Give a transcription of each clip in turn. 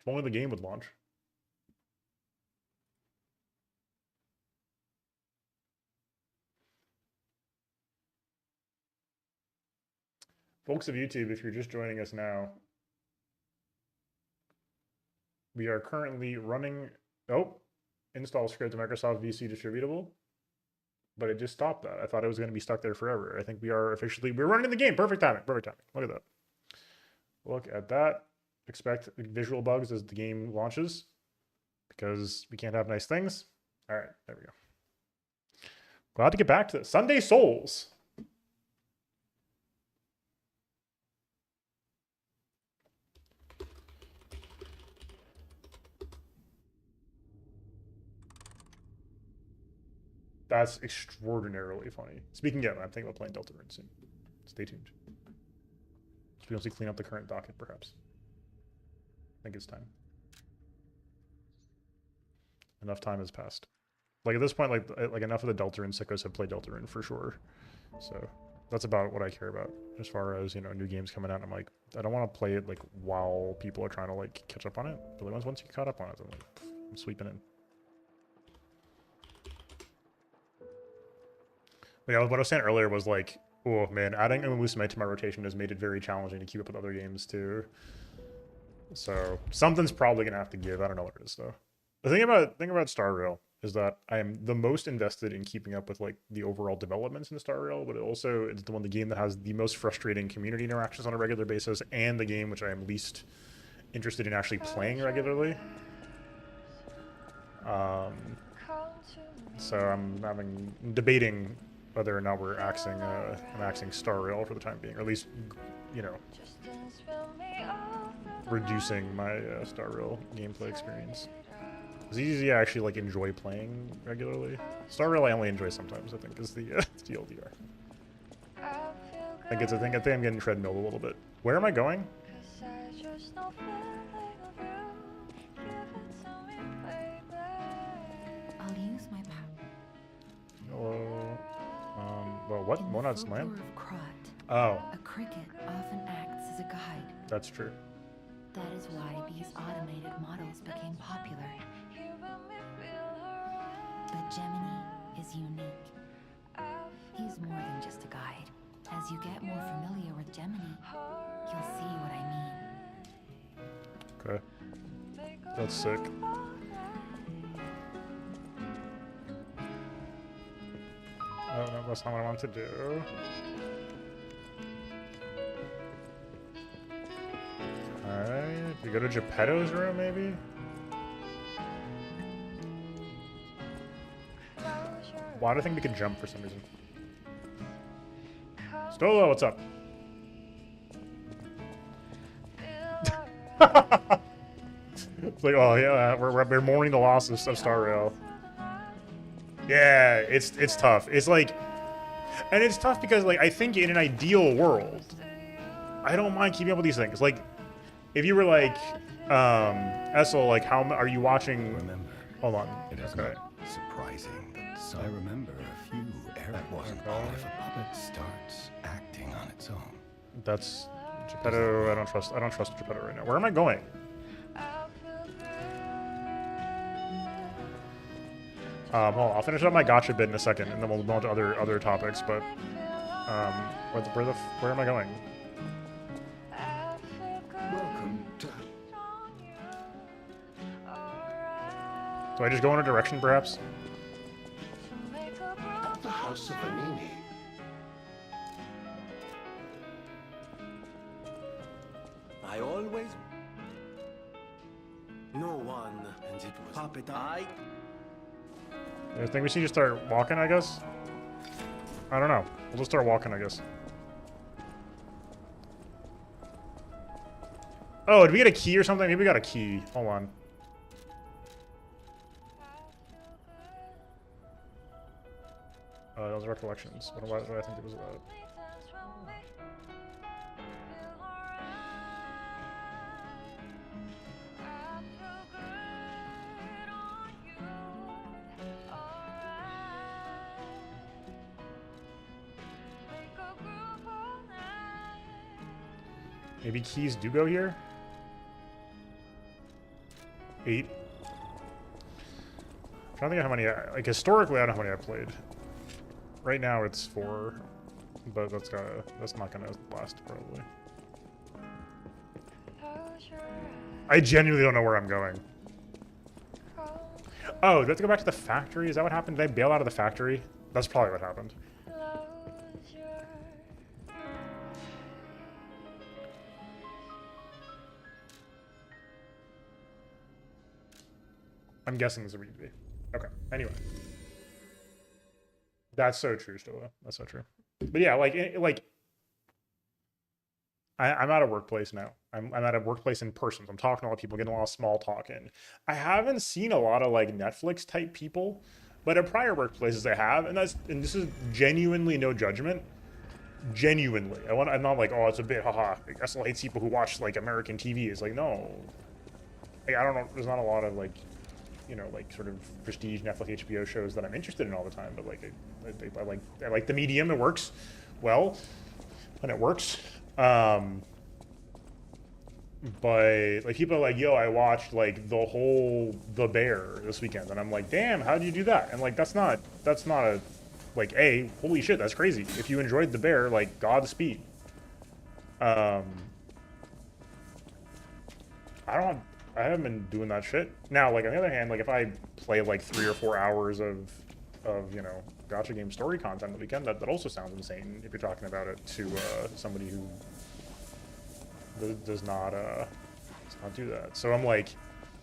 If only the game would launch. Folks of YouTube, if you're just joining us now, we are currently running, install script to Microsoft VC distributable, but it just stopped that. I thought it was going to be stuck there forever. I think we're running in the game. Perfect timing. Look at that. Look at that. Expect visual bugs as the game launches because we can't have nice things. All right, there we go. Glad to get back to this. Sunday Souls. That's extraordinarily funny. Speaking of, I'm thinking about playing Deltarune soon. Stay tuned. So we also clean up the current docket, perhaps. I think it's time. Enough time has passed. Like at this point, like enough of the Deltarune sickos have played Deltarune for sure. So that's about what I care about as far as, you know, new games coming out. I'm like, I don't want to play it like while people are trying to like catch up on it. But like once you caught up on it, I'm sweeping in. But yeah, what I was saying earlier was like, oh man, adding Umamusume to my rotation has made it very challenging to keep up with other games too. So something's probably gonna have to give. I don't know what it is though. The thing about Star Rail is that I am the most invested in keeping up with like the overall developments in Star Rail, but it's the game that has the most frustrating community interactions on a regular basis, and the game which I am least interested in actually playing regularly. So I'm debating whether or not I'm axing Star Rail for the time being, or at least, you know, reducing my Star Rail gameplay experience. It's easy to actually like enjoy playing regularly. Star Rail I only enjoy sometimes, I think, is the TLDR. I think I'm getting treadmill a little bit. Where am I going? I'll use my power. Hello. Well, what? Monad's lamp? Oh. A cricket often acts as a guide. That's true. That is why these automated models became popular. But Gemini is unique. He's more than just a guide. As you get more familiar with Gemini, you'll see what I mean. Okay. That's sick. Oh, no, that's not what I want to do. Alright, we go to Geppetto's room, maybe? Why do I think we can jump for some reason? Stolo, what's up? It's like, oh yeah, we're mourning the loss of Star Rail. Yeah, it's tough. It's like, and it's tough because like I think in an ideal world, I don't mind keeping up with these things. Like, if you were like, Essel, like how are you watching? Remember, hold on. It is okay. not surprising that some. I remember a few that wasn't all if a puppet starts acting on its own. That's Geppetto. I don't trust Geppetto right now. Where am I going? Hold on, I'll finish up my gotcha bit in a second, and then we'll go on to other topics. But where am I going? Welcome to. Do I just go in a direction, perhaps? The House of Anini. I always. No one, and it was Puppet. I think we should just start walking, I guess? I don't know. We'll just start walking, I guess. Oh, did we get a key or something? Maybe we got a key. Hold on. Those recollections. What do I think it was about? Maybe keys do go here? 8. I'm trying to think of how many, like historically, I don't know how many I've played. Right now it's 4, but that's not gonna last probably. I genuinely don't know where I'm going. Oh, do I have to go back to the factory? Is that what happened? Did I bail out of the factory? That's probably what happened. I'm guessing this is a read. Okay. Anyway, that's so true, Stola. That's so true. But yeah, I'm at a workplace now. I'm at a workplace in person. So I'm talking to a lot of people, getting a lot of small talk in. I haven't seen a lot of like Netflix type people, but at prior workplaces I have, and this is genuinely no judgment. Genuinely, I'm not like, oh, it's a bit haha. Like, SL hates people who watch like American TV. It's like, no, like, I don't know. There's not a lot of like, you know, like sort of prestige Netflix HBO shows that I'm interested in all the time. But like, I like the medium. It works well when it works. But like people are like, yo, I watched like the whole The Bear this weekend, and I'm like, damn, how do you do that? And like, that's not a like, A, holy shit, that's crazy. If you enjoyed The Bear, like, Godspeed. I haven't been doing that shit. Now, like, on the other hand, like, if I play, like, 3 or 4 hours of you know, gacha game story content on the weekend, that also sounds insane if you're talking about it to somebody who does not do that. So I'm like,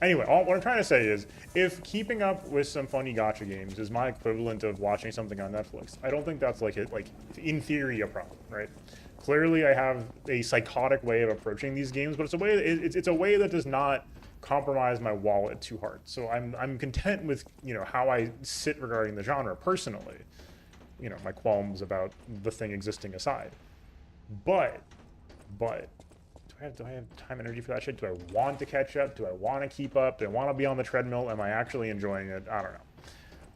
anyway, what I'm trying to say is, if keeping up with some funny gacha games is my equivalent of watching something on Netflix, I don't think that's like in theory a problem, right? Clearly, I have a psychotic way of approaching these games, but it's a way that does not compromise my wallet too hard. So I'm content with, you know, how I sit regarding the genre personally. You know, my qualms about the thing existing aside. But do I have time and energy for that shit? Do I want to catch up? Do I want to keep up? Do I want to be on the treadmill? Am I actually enjoying it? I don't know.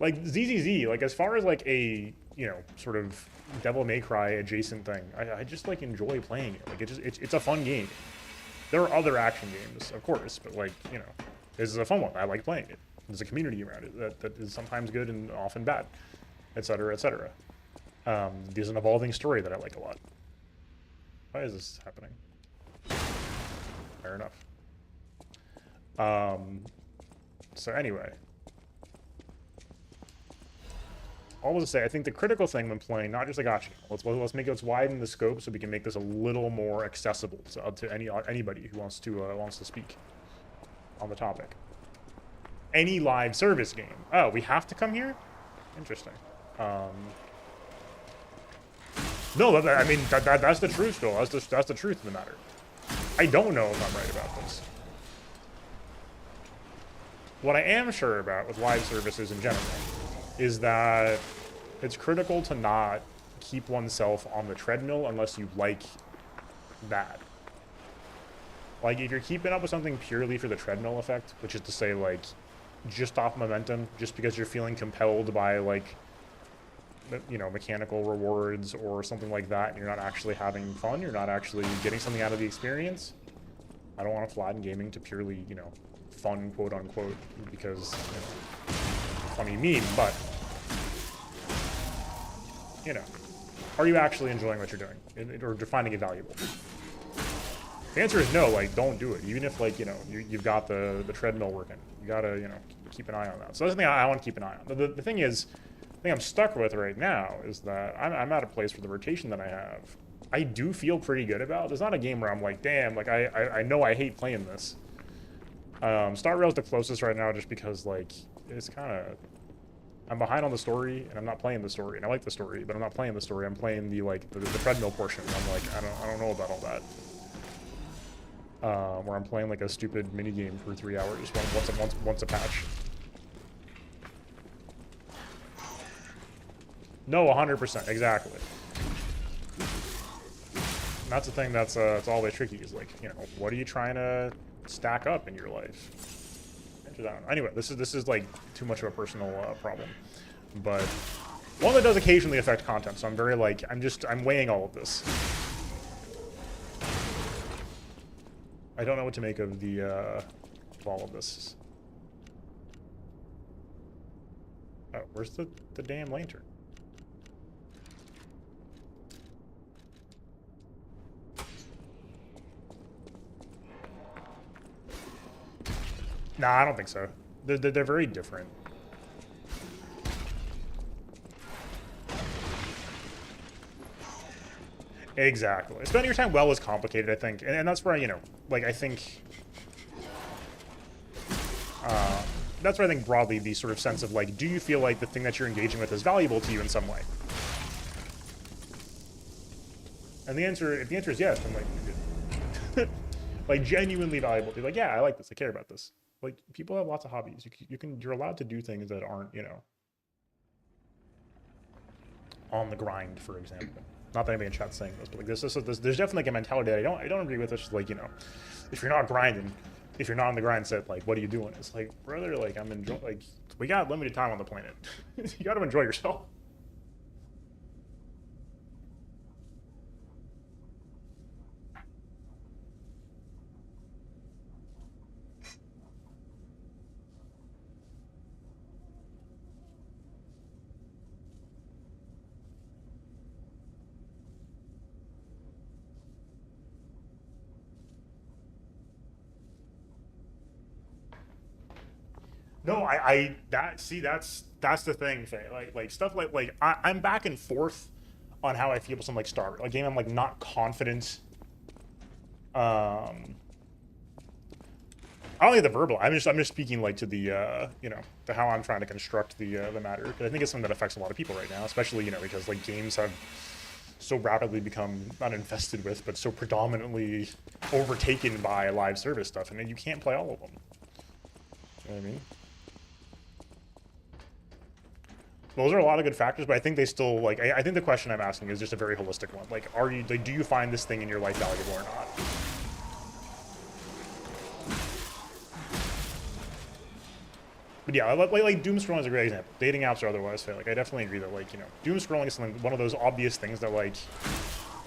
Like ZZZ, like as far as like a, you know, sort of Devil May Cry adjacent thing, I just like enjoy playing it. Like it's a fun game. There are other action games, of course, but like, you know, this is a fun one. I like playing it. There's a community around it that is sometimes good and often bad, etc., etc. There's an evolving story that I like a lot. Why is this happening? Fair enough. So anyway, all to say, I think the critical thing when playing not just a gacha game, let's make it, let's widen the scope so we can make this a little more accessible to anybody who wants to speak on the topic. Any live service game. Oh, we have to come here? Interesting. No, I mean that's the truth, Phil. That's the truth of the matter. I don't know if I'm right about this. What I am sure about with live services in general is that it's critical to not keep oneself on the treadmill unless you like that. Like, if you're keeping up with something purely for the treadmill effect, which is to say, like, just off momentum, just because you're feeling compelled by, like, you know, mechanical rewards or something like that, and you're not actually having fun, you're not actually getting something out of the experience. I don't want to flatten gaming to purely, you know, fun, quote unquote, because, you know, funny meme, but, you know, are you actually enjoying what you're doing, or finding it valuable? The answer is no. Like, don't do it. Even if, like, you know, you've got the treadmill working, you gotta, you know, keep an eye on that. So that's the thing I want to keep an eye on. The thing is, the thing I'm stuck with right now is that I'm at a place for the rotation that I have, I do feel pretty good about. There's not a game where I'm like, damn, like I know I hate playing this. Star Rail's the closest right now, just because, like, it's kind of, I'm behind on the story and I'm not playing the story, and I like the story, but I'm not playing the story. I'm playing the, like, the treadmill portion. And I'm like, I don't know about all that. Where I'm playing like a stupid mini game for 3 hours once a patch. No, 100%, exactly. And that's the thing that's it's always tricky, is like, you know, what are you trying to stack up in your life? I don't know. Anyway, this is like too much of a personal problem, but one that does occasionally affect content. So I'm very like, I'm weighing all of this. I don't know what to make of all of this. Oh, where's the damn lantern? Nah, I don't think so. They're very different. Exactly. Spending your time well is complicated, I think. And that's where, you know, like, I think... that's where I think broadly the sort of sense of, like, do you feel like the thing that you're engaging with is valuable to you in some way? And the answer, if the answer is yes, then, like, you're good. Like, genuinely valuable. You're like, yeah, I like this. I care about this. Like, people have lots of hobbies. You're allowed to do things that aren't, you know, on the grind, for example. Not that anybody in chat's saying this, but like there's definitely like a mentality that I don't agree with. It's just like, you know, if you're not grinding, if you're not on the grind set, like, what are you doing? It's like, brother, like, I'm enjoying, like, we got limited time on the planet. You got to enjoy yourself. No, that's the thing, Faye. Like stuff like I'm back and forth on how I feel with something like Starbound. Like game I'm like not confident. I don't think the verbal. I'm just speaking like to the you know, to how I'm trying to construct the matter, because I think it's something that affects a lot of people right now, especially, you know, because like games have so rapidly become not infested with, but so predominantly overtaken by live service stuff, and then you can't play all of them. You know what I mean? Those are a lot of good factors, but I think they still, like, I think the question I'm asking is just a very holistic one. Like, are you, like, do you find this thing in your life valuable or not? But yeah, like doom scrolling is a great example. Dating apps or otherwise, like, I definitely agree that, like, you know, doom scrolling is something, one of those obvious things that, like,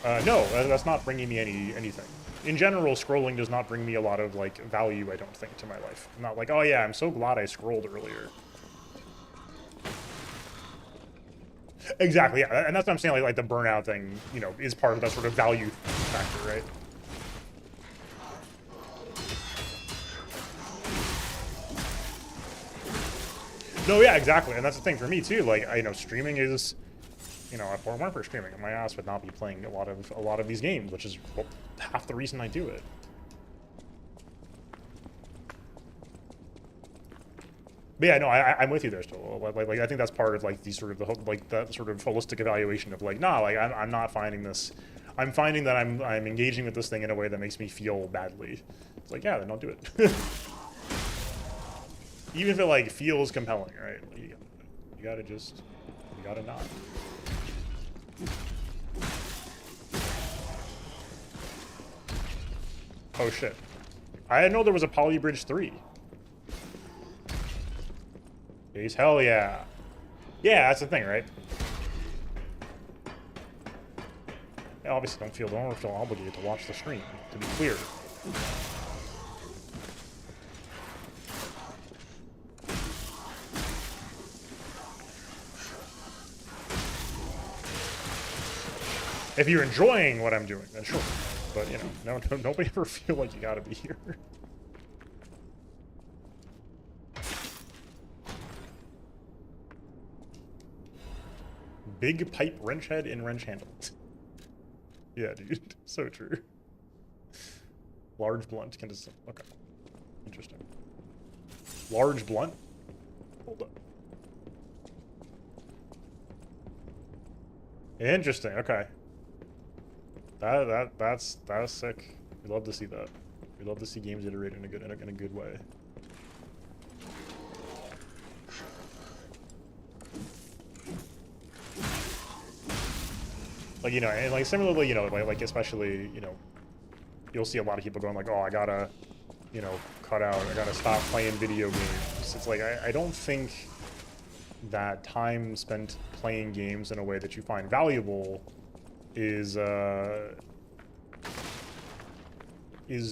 no, that's not bringing me anything. In general, scrolling does not bring me a lot of, like, value, I don't think, to my life. I'm not like, oh yeah, I'm so glad I scrolled earlier. Exactly, yeah, and that's what I'm saying, like the burnout thing, you know, is part of that sort of value factor, right? No, yeah, exactly, and that's the thing for me too. Like, you know, streaming is, you know, if it weren't for streaming, my ass would not be playing a lot of these games, which is half the reason I do it. But yeah, no, I'm with you there still. Like I think that's part of like the sort of that sort of holistic evaluation of like, nah, like I'm not finding this. I'm finding that I'm engaging with this thing in a way that makes me feel badly. It's like, yeah, then don't do it. Even if it like feels compelling, right? You gotta not. Oh shit! I didn't know there was a Polybridge 3. Hell yeah. Yeah, that's the thing, right? I obviously don't feel obligated to watch the stream, to be clear. If you're enjoying what I'm doing, then sure. But, you know, nobody ever feel like you gotta be here. Big pipe wrench head in wrench handle. Yeah, dude. So true. Large blunt can just... Okay. Interesting. Large blunt? Hold up. Interesting. Okay. That's sick. We love to see that. We love to see games iterate in a good way. Like, you know, and like similarly, you know, like especially, you know, you'll see a lot of people going like, oh, I gotta, you know, cut out, I gotta stop playing video games. It's like, I don't think that time spent playing games in a way that you find valuable is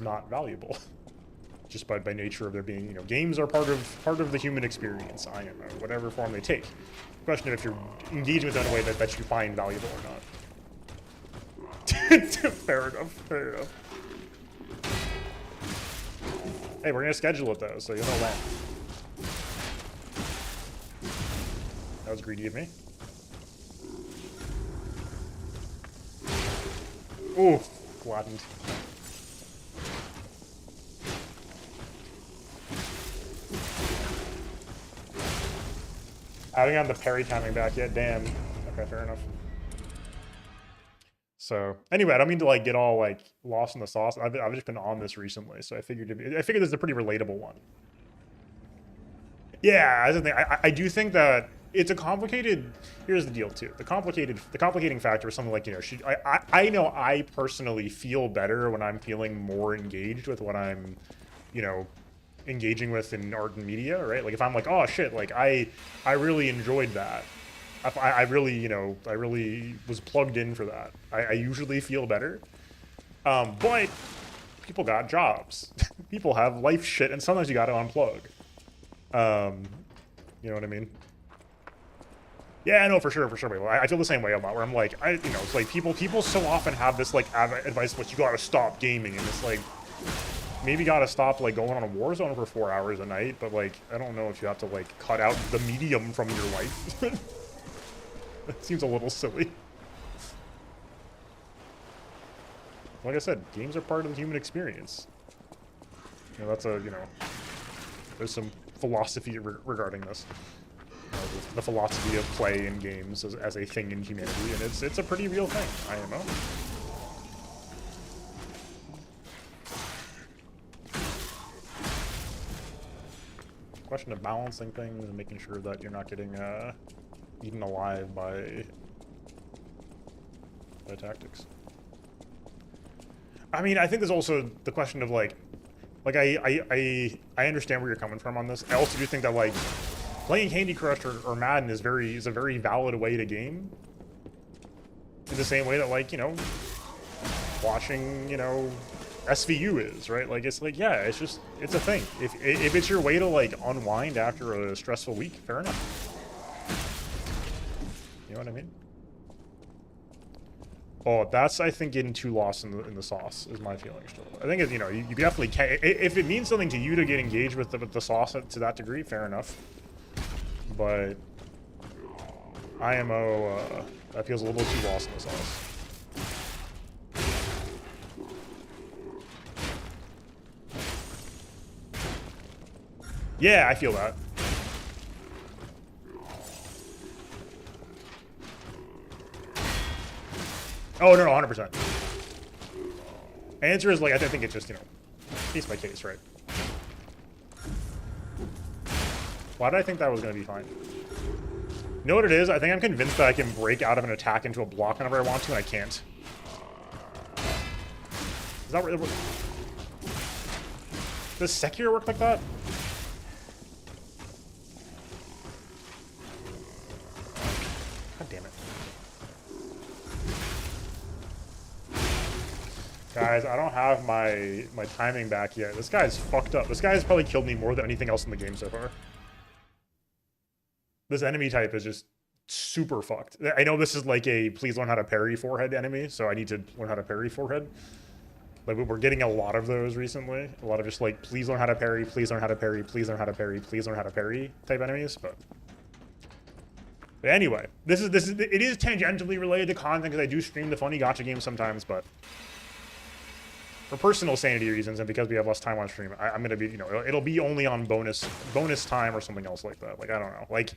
not valuable. just by nature of there being, you know, games are part of the human experience, IMO, whatever form they take. The question of if you're engaging with them in a way that you find valuable or not. Fair enough, fair enough. Hey, we're gonna schedule it though, so you'll know when. That was greedy of me. Ooh, flattened. I haven't gotten the parry timing back yet, damn. Okay, fair enough. So anyway, I don't mean to like get all like lost in the sauce. I've just been on this recently, so I figured this is a pretty relatable one. Yeah, that's the thing. I do think that it's a complicated. Here's the deal too. The complicating factor is something like, you know, I know I personally feel better when I'm feeling more engaged with what I'm, you know, engaging with in art and media, right? Like if I'm like, oh shit, like I really enjoyed that. I really, you know, I really was plugged in for that. I usually feel better. But people got jobs. People have life shit, and sometimes you got to unplug. You know what I mean? Yeah, no, for sure. Well, I feel the same way a lot, where I'm like, you know, it's like people so often have this like advice, but you gotta stop gaming, and it's like, maybe gotta stop like going on a Warzone for 4 hours a night, but like, I don't know if you have to like cut out the medium from your life. That seems a little silly. Like I said, games are part of the human experience. You know, that's you know, there's some philosophy regarding this. You know, the philosophy of play in games as a thing in humanity, and it's a pretty real thing, IMO. Question of balancing things and making sure that you're not getting eaten alive by tactics. I mean, I think there's also the question of like I understand where you're coming from on this. I also do think that like playing Candy Crush or Madden is a very valid way to game. In the same way that, like, you know, watching, you know, SVU is, right? Like, it's like, yeah, it's a thing. If it's your way to like unwind after a stressful week, fair enough. You know what I mean? Oh, that's, I think, getting too lost in the sauce is my feeling still. I think, you know, you definitely can. If it means something to you to get engaged with the sauce to that degree, fair enough. But IMO, that feels a little too lost in the sauce. Yeah, I feel that. Oh, no, 100%. Answer is, like, I think it's just, you know, case by case, right? Why did I think that was going to be fine? You know what it is? I think I'm convinced that I can break out of an attack into a block whenever I want to, and I can't. Is that right? Does Sekiro work like that? God damn it. Guys, I don't have my timing back yet. This guy's fucked up. This guy has probably killed me more than anything else in the game so far. This enemy type is just super fucked. I know this is like a please learn how to parry forehead enemy, so I need to learn how to parry forehead. Like, we're getting a lot of those recently. A lot of just like, please learn how to parry, please learn how to parry, please learn how to parry, please learn how to parry type enemies, but anyway, it is tangentially related to content because I do stream the funny gacha games sometimes, but for personal sanity reasons and because we have less time on stream, I'm gonna be, you know, it'll be only on bonus time or something else like that. Like, I don't know, like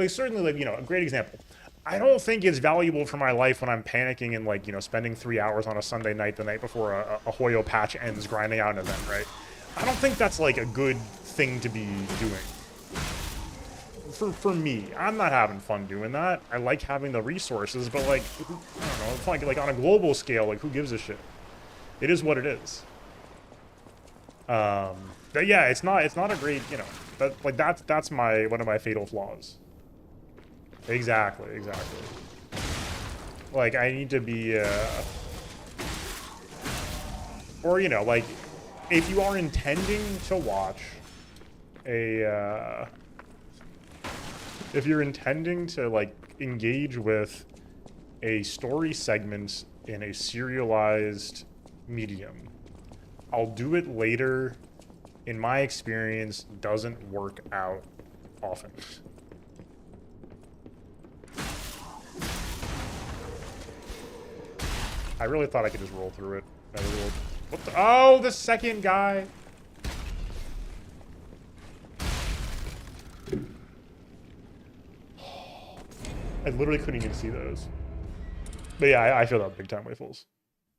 certainly, like, you know, a great example. I don't think it's valuable for my life when I'm panicking and, like, you know, spending 3 hours on a Sunday night the night before a Hoyo patch ends grinding out an event, right? I don't think that's like a good thing to be doing. For me, I'm not having fun doing that. I like having the resources, but like, I don't know, it's like on a global scale, like, who gives a shit? It is what it is. But yeah, it's not a great, you know, that's one of my fatal flaws. Exactly. Like, I need to be, or, you know, like, if you are intending to watch a, if you're intending to like engage with a story segment in a serialized medium, I'll do it later. In my experience, doesn't work out often. I really thought I could just roll through it. What the? Oh, the second guy. I literally couldn't even see those. But yeah, I feel that big time, Wayfuls.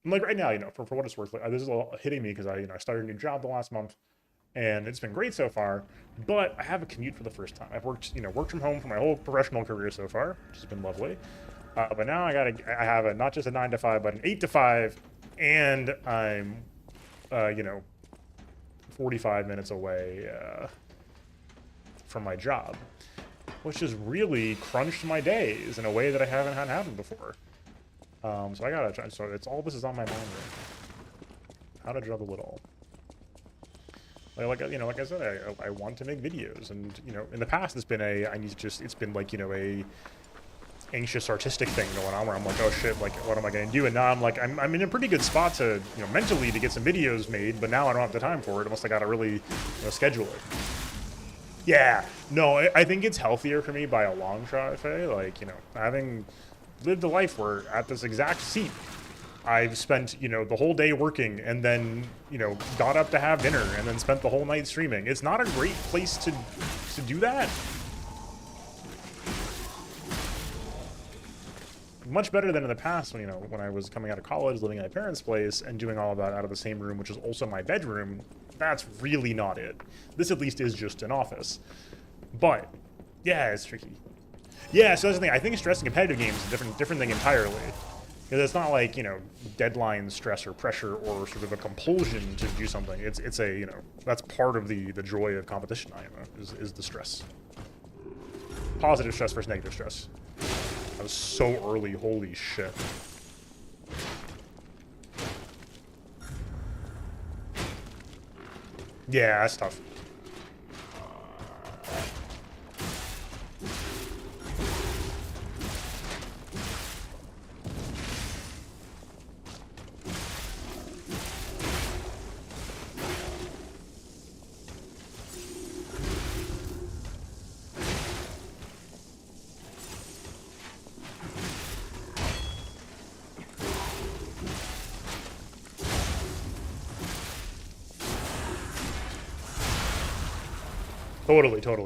And like right now, you know, for what it's worth, like, this is all hitting me because I started a new job the last month, and it's been great so far. But I have a commute for the first time. I've worked from home for my whole professional career so far, which has been lovely. But now I have not just a 9 to 5, but an 8 to 5, and I'm, 45 minutes away from my job, which has really crunched my days in a way that I haven't had happen before. So I gotta try. So this is on my mind right now. How to juggle it all. Like I said, I want to make videos, and in the past it's been it's been like a anxious artistic thing going on where I'm like, oh shit, like what am I gonna do? And now I'm like, I'm in a pretty good spot to mentally to get some videos made, but now I don't have the time for it unless I gotta really schedule it. Yeah, no, I think it's healthier for me by a long shot, Faye. Like having lived a life where at this exact seat I've spent the whole day working, and then got up to have dinner, and then spent the whole night streaming. It's not a great place to do that. Much better than in the past when I was coming out of college, living at my parents' place, and doing all of that out of the same room, which is also my bedroom. That's really not it. This at least is just an office. But yeah, it's tricky. Yeah, so that's the thing. I think stress in competitive games is a different thing entirely. Because it's not like, deadline stress or pressure or sort of a compulsion to do something. It's a, that's part of the joy of competition, is the stress. Positive stress versus negative stress. That was so early, holy shit. Yeah, that's tough.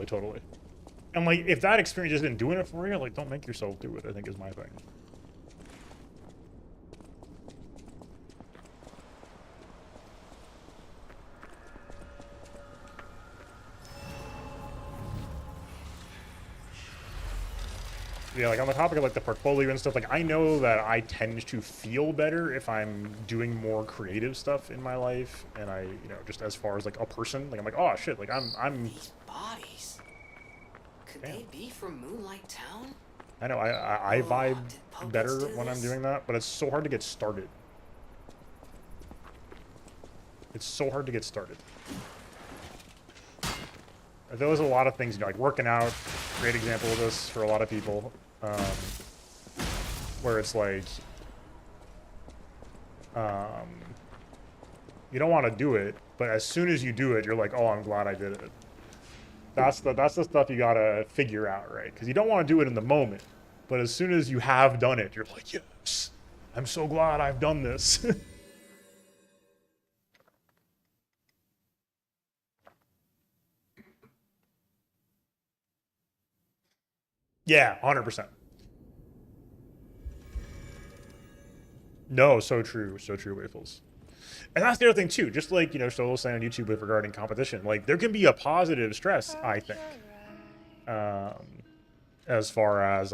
Totally. And like, if that experience isn't doing it for you, like, don't make yourself do it, I think is my thing. Yeah, like on the topic of like the portfolio and stuff, like I know that I tend to feel better if I'm doing more creative stuff in my life, and I, just as far as like a person, like I'm like, oh shit, like I'm. These bodies. Could they be from Moonlight Town? I know I vibe better when I'm doing that, but it's so hard to get started. It's so hard to get started. There was a lot of things, like working out, great example of this for a lot of people, where it's like, you don't want to do it, but as soon as you do it, you're like, oh, I'm glad I did it. That's the stuff you gotta figure out, right? Because you don't want to do it in the moment, but as soon as you have done it, you're like, yes, I'm so glad I've done this. Yeah, 100%. No, so true, Waffles. And that's the other thing too. Just like Solo saying on YouTube with regarding competition, like there can be a positive stress, I think, as far as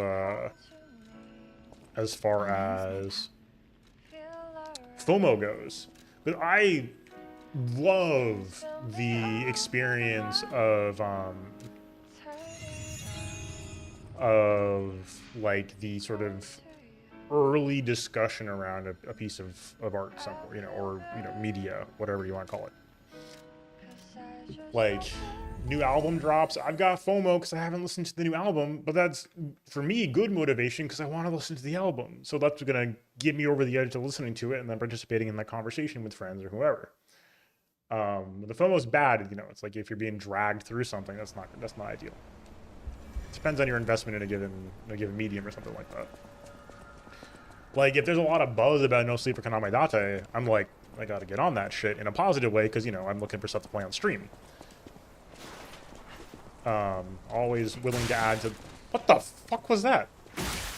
FOMO goes. But I love the experience of like the sort of early discussion around a piece of art somewhere, or media, whatever you want to call it. like new album drops, I've got FOMO because I haven't listened to the new album, but that's for me good motivation because I want to listen to the album. So that's gonna get me over the edge to listening to it and then participating in that conversation with friends or whoever. The FOMO is bad, you know. It's like if you're being dragged through something, that's not ideal. It depends on your investment in a given medium or something like that. Like if there's a lot of buzz about No Sleep for Kaname Date, I'm like, I gotta get on that shit in a positive way because, you know, I'm looking for stuff to play on stream. Always willing to add to... What the fuck was that?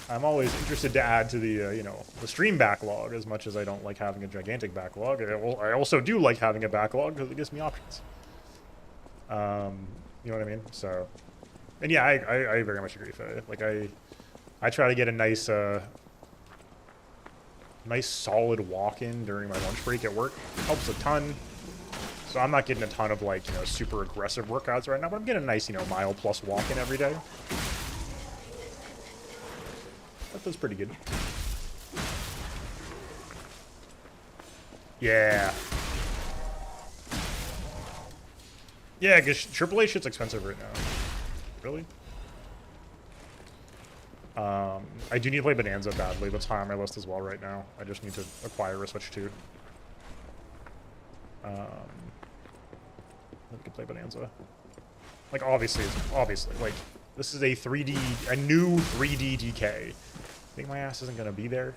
I'm always interested to add to the, you know, the stream backlog as much as I don't like having a gigantic backlog. I also do like having a backlog because it gives me options. You know what I mean? So... And yeah, I very much agree with that. Like, I try to get a nice solid walk in during my lunch break at work. Helps a ton. So I'm not getting a ton of, like, you know, super aggressive workouts right now, but I'm getting a nice, you know, mile plus walk in every day. That feels pretty good. Yeah. Yeah, because AAA shit's expensive right now. Really? I do need to play Bonanza badly. That's high on my list as well right now. I just need to acquire a Switch 2. We can play Bonanza. Like, obviously, like, this is a new 3D DK. I think my ass isn't gonna be there.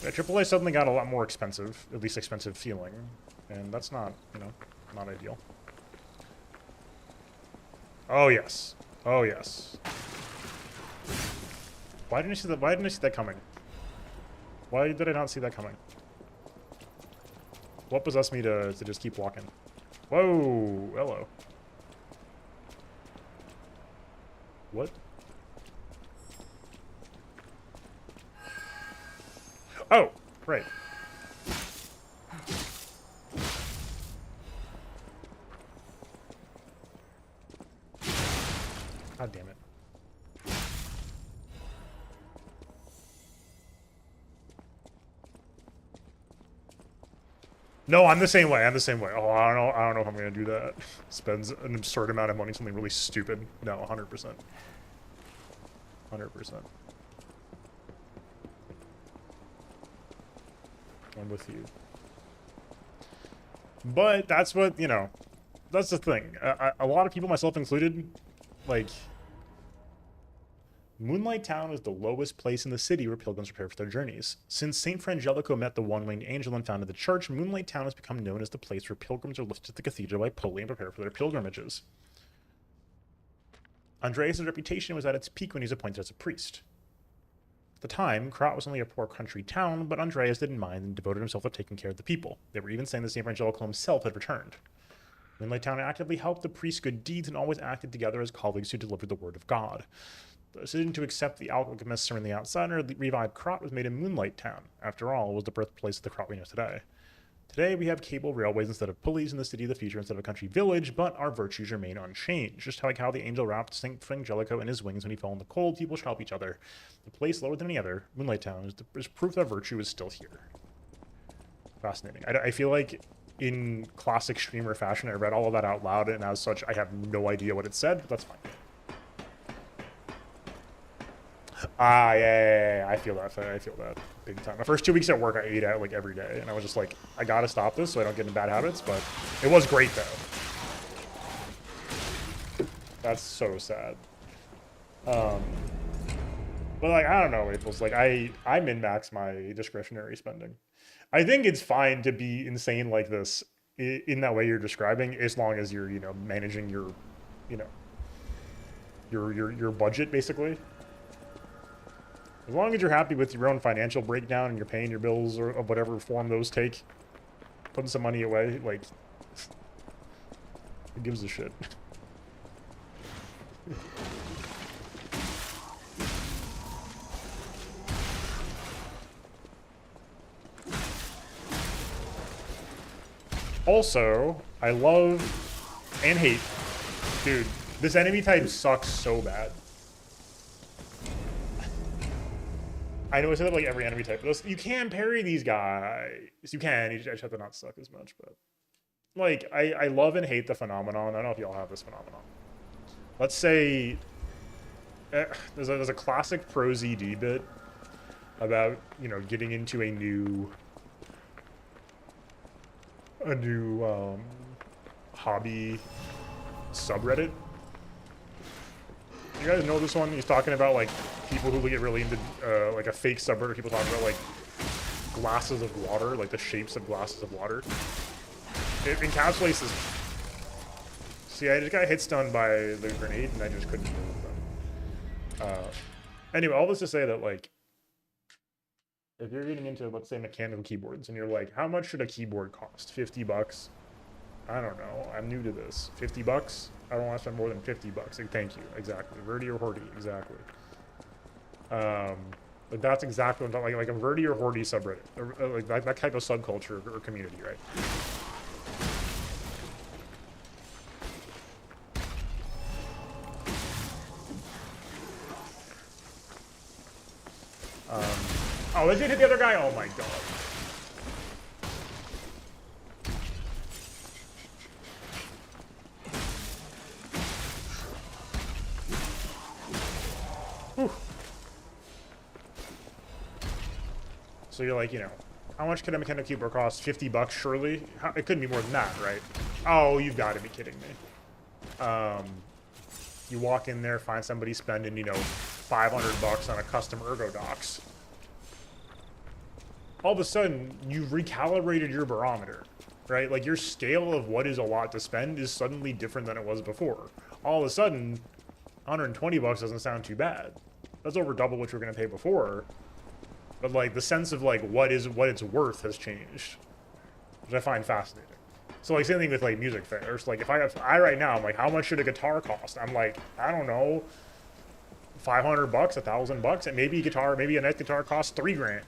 Yeah, AAA suddenly got a lot more expensive, at least expensive feeling, and that's not, you know, not ideal. Oh yes. Oh yes. Why didn't I see that? Why didn't I see that coming? Why did I not see that coming? What possessed me to just keep walking? Whoa! Hello. What? Oh! Right. God damn it. No, I'm the same way. I'm the same way. Oh, I don't know if I'm gonna do that. Spends an absurd amount of money on something really stupid. No, 100%. 100%. I'm with you. But that's what, you know, that's the thing. A lot of people, myself included, like, Moonlight Town is the lowest place in the city where pilgrims prepare for their journeys. Since St. Frangelico met the one-winged angel and founded the church, Moonlight Town has become known as the place where pilgrims are lifted to the cathedral by pulley and prepare for their pilgrimages. Andreas' reputation was at its peak when he was appointed as a priest. At the time, Krat was only a poor country town, but Andreas didn't mind and devoted himself to taking care of the people. They were even saying that St. Frangelico himself had returned. Moonlight Town actively helped the priest's good deeds and always acted together as colleagues who delivered the word of God. The decision to accept the alchemists from the outsider and revive Krat was made in Moonlight Town. After all, it was the birthplace of the Krat we know today. Today, we have cable railways instead of pulleys in the city of the future instead of a country village, but our virtues remain unchanged. Just like how the angel wrapped St. Frangelico in his wings when he fell in the cold, people should help each other. The place lower than any other, Moonlight Town, is proof that virtue is still here. Fascinating. I feel like in classic streamer fashion, I read all of that out loud, and as such, I have no idea what it said, but that's fine. Ah, yeah, I feel that. I feel that big time. My first 2 weeks at work, I ate out like every day, and I was just like, I gotta stop this so I don't get into bad habits. But it was great though. That's so sad. But like, I don't know. It was like I min-max my discretionary spending. I think it's fine to be insane like this in that way you're describing, as long as you're, you know, managing your, you know, your budget basically. As long as you're happy with your own financial breakdown and you're paying your bills or of whatever form those take, putting some money away, like, who gives a shit? Also, I love and hate, dude, this enemy type sucks so bad. I know I said that like every enemy type. But you can parry these guys. You can. You just have to not suck as much. But like, I love and hate the phenomenon. I don't know if y'all have this phenomenon. Let's say there's a classic Pro ZD bit about, you know, getting into a new hobby subreddit. You guys know this one? He's talking about like people who get really into like a fake subreddit. People talking about like glasses of water, like the shapes of glasses of water. It encapsulates this. See, I just got hit stun by the grenade and I just couldn't move them. Anyway, all this to say that like, if you're getting into, let's say, mechanical keyboards and you're like, how much should a keyboard cost? 50 bucks? I don't know. I'm new to this. 50 bucks? I don't want to spend more than 50 bucks. Like, thank you. Exactly. Verdi or Horty. Exactly. Like that's exactly what I'm talking like a Verdi or Horty subreddit. Or, like that type of subculture or community, right? Oh, they did hit the other guy? Oh my god. Whew. So you're like, you know, how much could a mechanical keyboard cost? 50 bucks, surely? It couldn't be more than that, right? Oh, you've got to be kidding me. You walk in there, find somebody spending, you know, 500 bucks on a custom Ergodox. All of a sudden, you've recalibrated your barometer, right? Like, your scale of what is a lot to spend is suddenly different than it was before. All of a sudden, 120 bucks doesn't sound too bad. That's over double what you were going to pay before. But, like, the sense of, like, what it's worth has changed, which I find fascinating. So, like, same thing with, like, music fairs. Like, if I right now, I'm like, how much should a guitar cost? I'm like, I don't know, 500 bucks, 1,000 bucks, and maybe a nice guitar costs $3,000.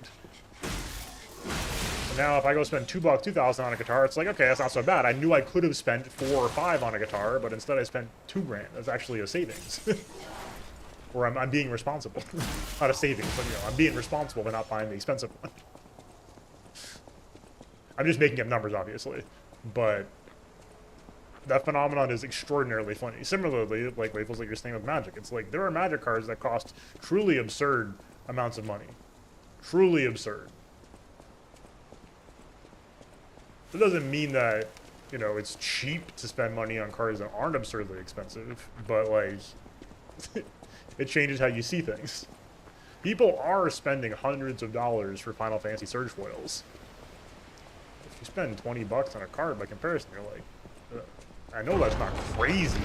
Now, if I go spend $2,000 on a guitar, it's like, okay, that's not so bad. I knew I could have spent $4,000 or $5,000 on a guitar, but instead I spent $2,000. That's actually a savings. Or I'm being responsible. Not a savings, but, you know, I'm being responsible for not buying the expensive one. I'm just making up numbers, obviously. But that phenomenon is extraordinarily funny. Similarly, like it was like you're saying with Magic. It's like, there are Magic cards that cost truly absurd amounts of money. Truly absurd. That doesn't mean that, you know, it's cheap to spend money on cards that aren't absurdly expensive, but, like, it changes how you see things. People are spending hundreds of dollars for Final Fantasy Surge foils. If you spend 20 bucks on a card by comparison, you're like, I know that's not crazy.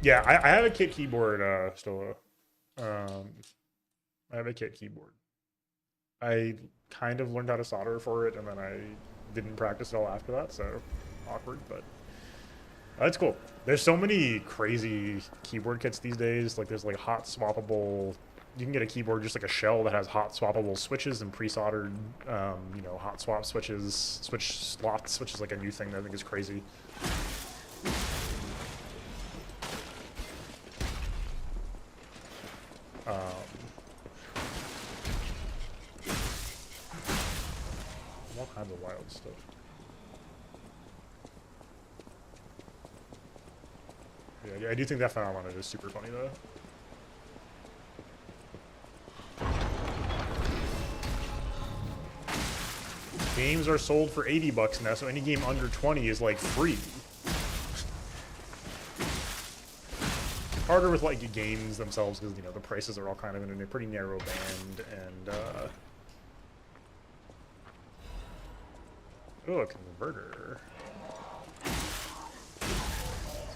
Yeah, I have a kit keyboard, still. I have a kit keyboard. I kind of learned how to solder for it, and then I didn't practice at all after that, so awkward, but that's cool. There's so many crazy keyboard kits these days. Like, there's like hot swappable. You can get a keyboard just like a shell that has hot swappable switches and pre-soldered, you know, hot swap switches, switch slots, which is like a new thing that I think is crazy. All kinds of wild stuff. Yeah, I do think that phenomenon is super funny though. Games are sold for 80 bucks now, so any game under 20 is like free. Harder with like games themselves because, you know, the prices are all kind of in a pretty narrow band, and oh, a converter.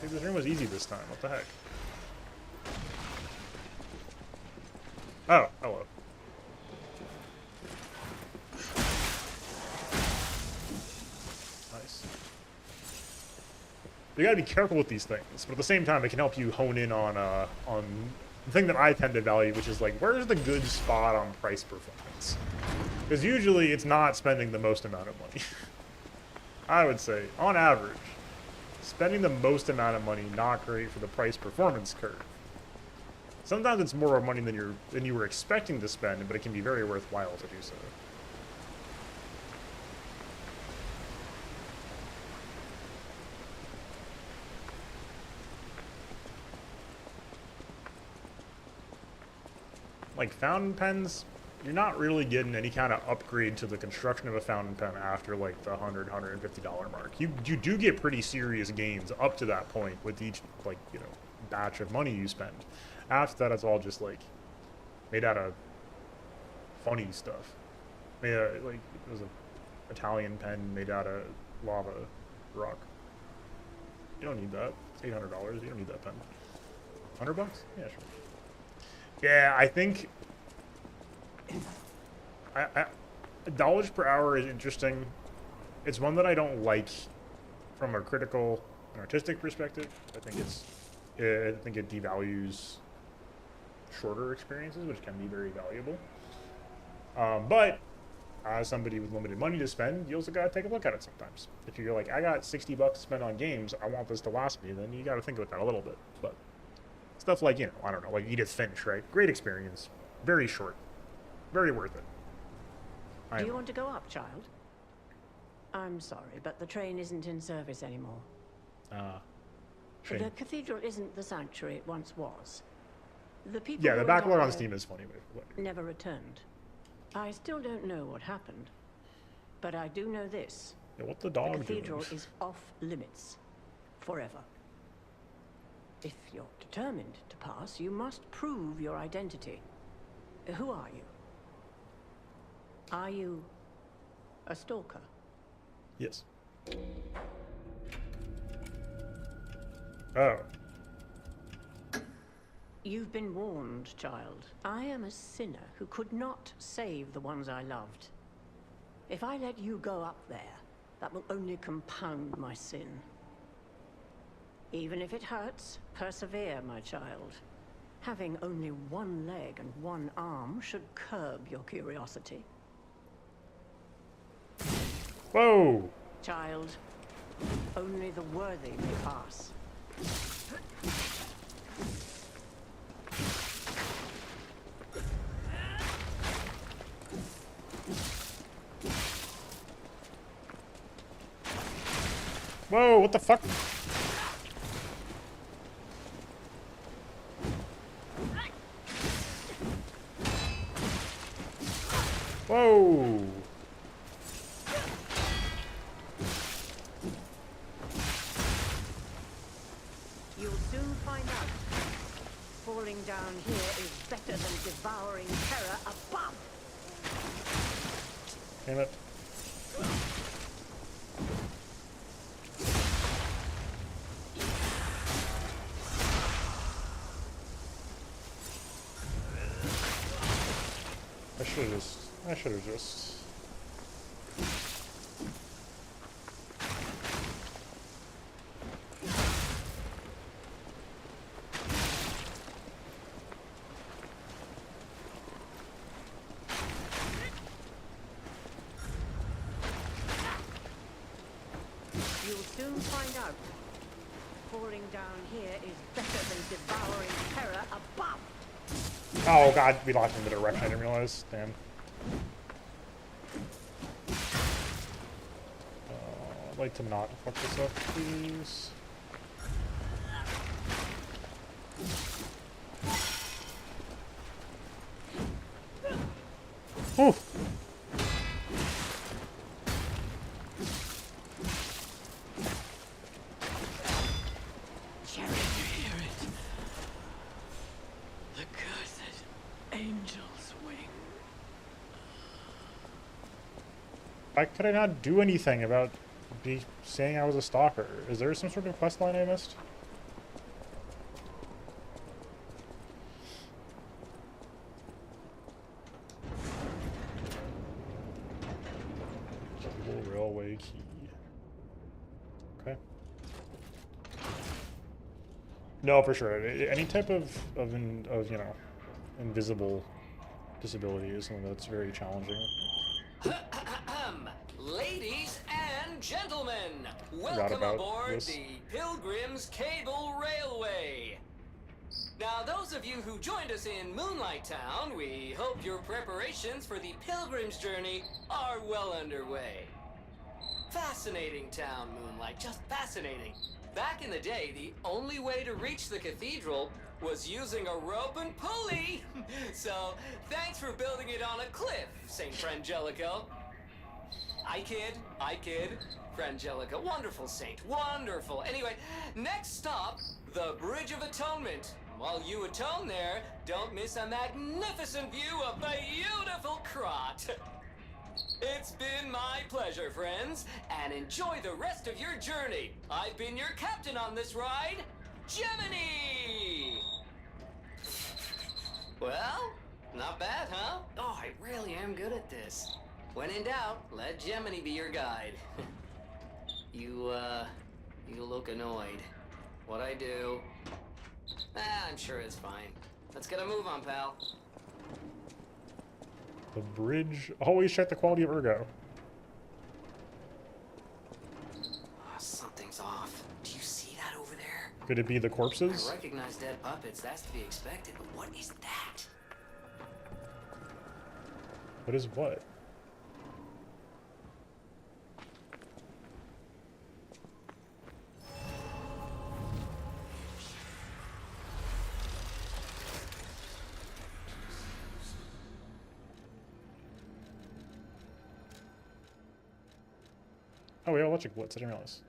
See, this room was easy this time. What the heck? Oh, hello. Nice. You gotta be careful with these things, but at the same time, it can help you hone in on the thing that I tend to value, which is like, where's the good spot on price performance? Because usually it's not spending the most amount of money. I would say, on average, spending the most amount of money not great for the price performance curve. Sometimes it's more money than you were expecting to spend, but it can be very worthwhile to do so. Like fountain pens, you're not really getting any kind of upgrade to the construction of a fountain pen after like the $100, $150 mark. You do get pretty serious gains up to that point with each, like, you know, batch of money you spend. After that, it's all just like made out of funny stuff. Made out of, like, it was an Italian pen made out of lava rock. You don't need that. It's $800. You don't need that pen. $100? Yeah, sure. Yeah, I think dollars per hour is interesting. It's one that I don't like from a critical and artistic perspective. I think it devalues shorter experiences, which can be very valuable. But as somebody with limited money to spend, you also gotta take a look at it sometimes. If you're like, I got $60 to spend on games, I want this to last me, then you gotta think about that a little bit. But stuff like, you know, I don't know, like Edith Finch, right? Great experience. Very short. Very worth it. Do you want to go up, child? I'm sorry, but the train isn't in service anymore. Shame. The cathedral isn't the sanctuary it once was. The people Yeah, the who backlog went on up Steam there is funny. never returned. I still don't know what happened, but I do know this. Yeah, what the The dog cathedral doing? is off limits. Forever. If you're determined to pass, you must prove your identity. Who are you? Are you a stalker? Yes. Oh. You've been warned, child. I am a sinner who could not save the ones I loved. If I let you go up there, that will only compound my sin. Even if it hurts, persevere, my child. Having only one leg and one arm should curb your curiosity. Whoa! Child, only the worthy may pass. Whoa, what the fuck? Whoa! You'll soon find out. Falling down here is better than devouring terror above. Damn it. I should have just... You'll soon find out. Falling down here is better than devouring terror above. Oh god, we locked in the direction, I didn't realize. Damn. I'd like to not fuck this up, please. Oof. Jerry, you hear it? The cursed angel's wing. Why could I not do anything about saying I was a stalker? Is there some sort of quest line I missed? Cable railway key. Okay. No, for sure. Any type of you know, invisible disability is something that's very challenging. Ladies and gentlemen, Forgot welcome about aboard this. the Pilgrim's Cable Railway. Now, those of you who joined us in Moonlight Town, we hope your preparations for the Pilgrim's Journey are well underway. Fascinating town, Moonlight, just fascinating. Back in the day, the only way to reach the cathedral was using a rope and pulley. So, thanks for building it on a cliff, St. Frangelico. I kid. Frangelica, wonderful saint, wonderful. Anyway, next stop, the Bridge of Atonement. While you atone there, don't miss a magnificent view of beautiful Krat. It's been my pleasure, friends, and enjoy the rest of your journey. I've been your captain on this ride, Gemini! Well, not bad, huh? Oh, I really am good at this. When in doubt, let Gemini be your guide. You look annoyed. What I do? I'm sure it's fine. Let's get a move on, pal. The bridge. Always check the quality of ergo. Oh, something's off. Do you see that over there? Could it be the corpses? I recognize dead puppets. That's to be expected. But what is that? What is what? Oh, we have electric blitz. I didn't realize.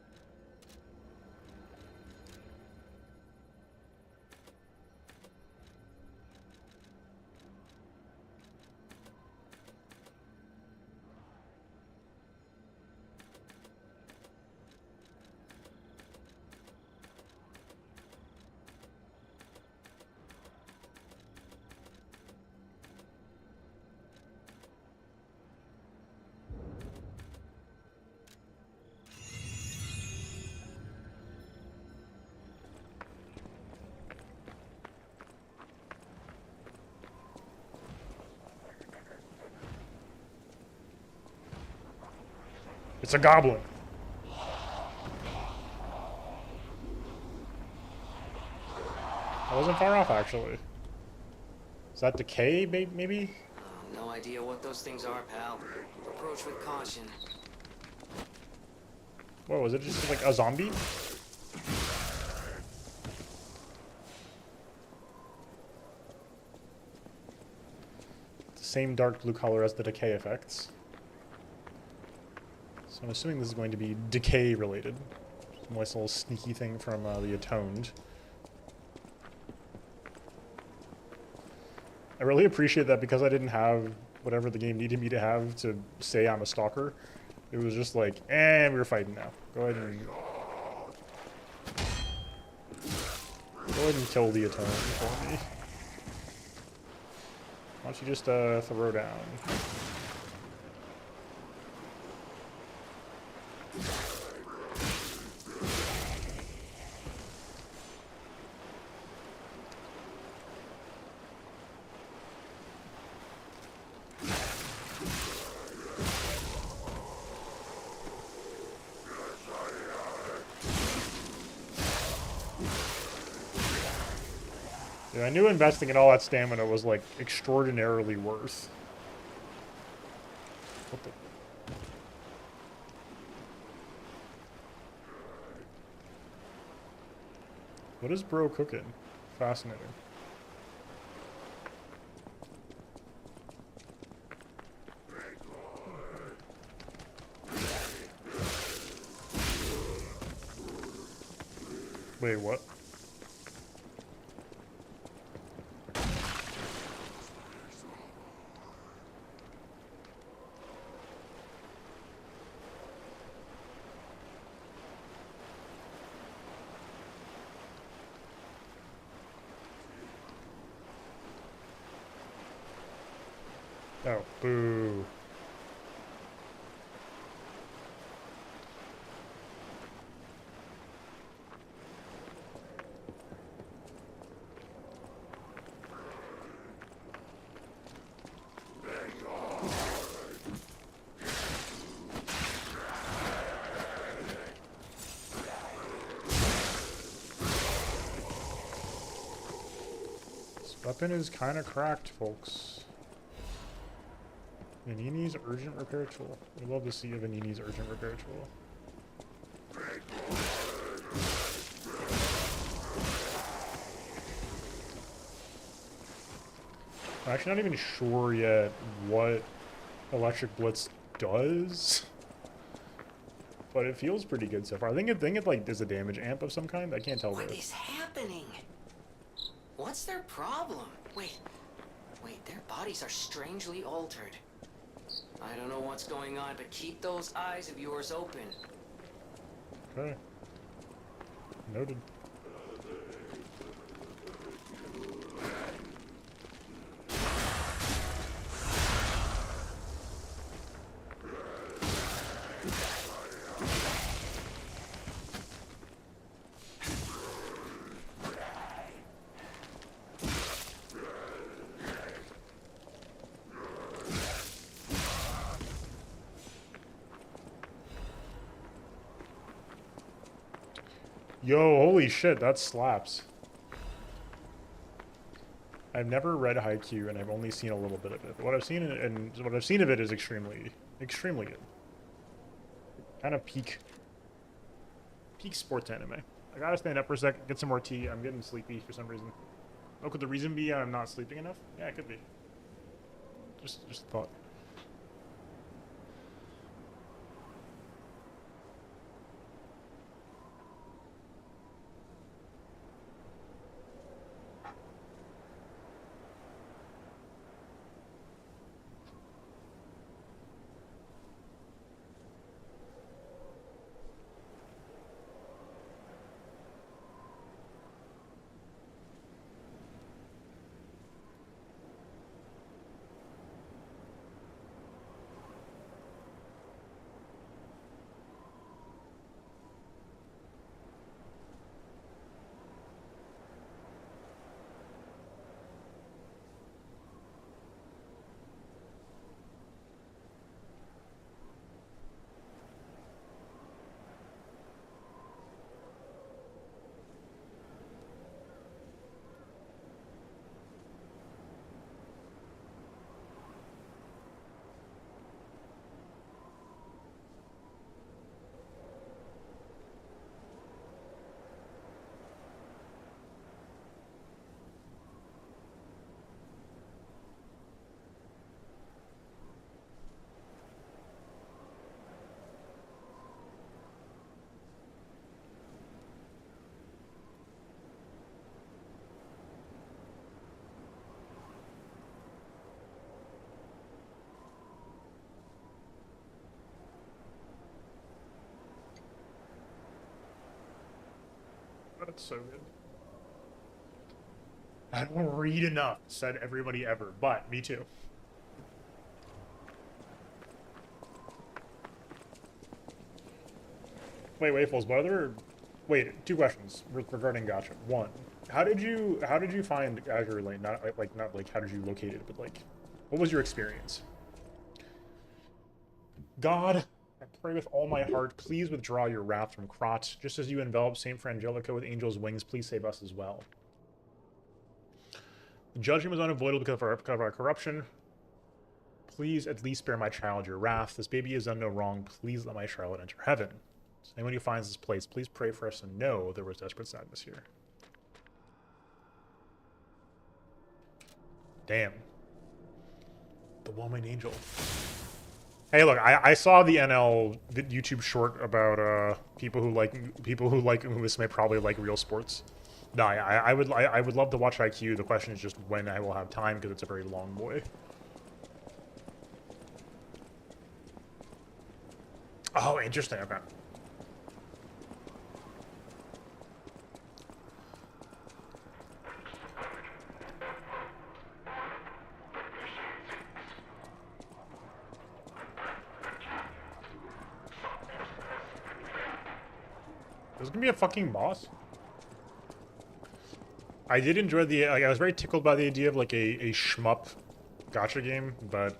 It's a goblin. I wasn't far off, actually. Is that decay, maybe? No idea what those things are, pal. Approach with caution. What was it? Just like a zombie? It's the same dark blue color as the decay effects. So I'm assuming this is going to be decay related. Nice little sneaky thing from the Atoned. I really appreciate that because I didn't have whatever the game needed me to have to say I'm a stalker. It was just like, and we're fighting now. Go ahead and kill the Atoned for me. Why don't you just throw down? Yeah, I knew investing in all that stamina was like extraordinarily worth. What the? What is bro cooking? Fascinating. Wait, what? Oh, boo. Weapon is kind of cracked, folks. Vanini's urgent repair tool. I'd love to see a Vanini's urgent repair tool. I'm actually not even sure yet what Electric Blitz does, but it feels pretty good so far. I think it like does a damage amp of some kind. I can't tell. What is happening? What's their problem? Wait, their bodies are strangely altered. I don't know what's going on, but keep those eyes of yours open. Okay. Noted. Yo, holy shit, that slaps. I've never read Haikyuu and I've only seen a little bit of it. What I've seen of it is extremely good. Kind of peak sports anime. I gotta stand up for a sec, get some more tea. I'm getting sleepy for some reason. Oh, could the reason be I'm not sleeping enough? Yeah, it could be. Just a thought. That's so good. I don't read enough, said everybody ever, but me too. Wait, Waffles, what other... Wait, two questions regarding Gacha. One, how did you find Azure Lane? Not like how did you locate it, but like, what was your experience? God, I pray with all my heart, please withdraw your wrath from Krat. Just as you envelop Saint Frangelico with angel's wings, please save us as well. The judgment was unavoidable because of our corruption. Please at least spare my child your wrath. This baby has done no wrong. Please let my Charlotte enter heaven. So anyone who finds this place, please pray for us and know there was desperate sadness here. Damn. The woman angel. Hey, look, I saw the NL YouTube short about people who like Umisame probably like real sports. No, I would love to watch Haikyuu. The question is just when I will have time because it's a very long boy. Oh, interesting. Okay. There's gonna be a fucking boss. I did enjoy the, like, I was very tickled by the idea of like a shmup gacha game, but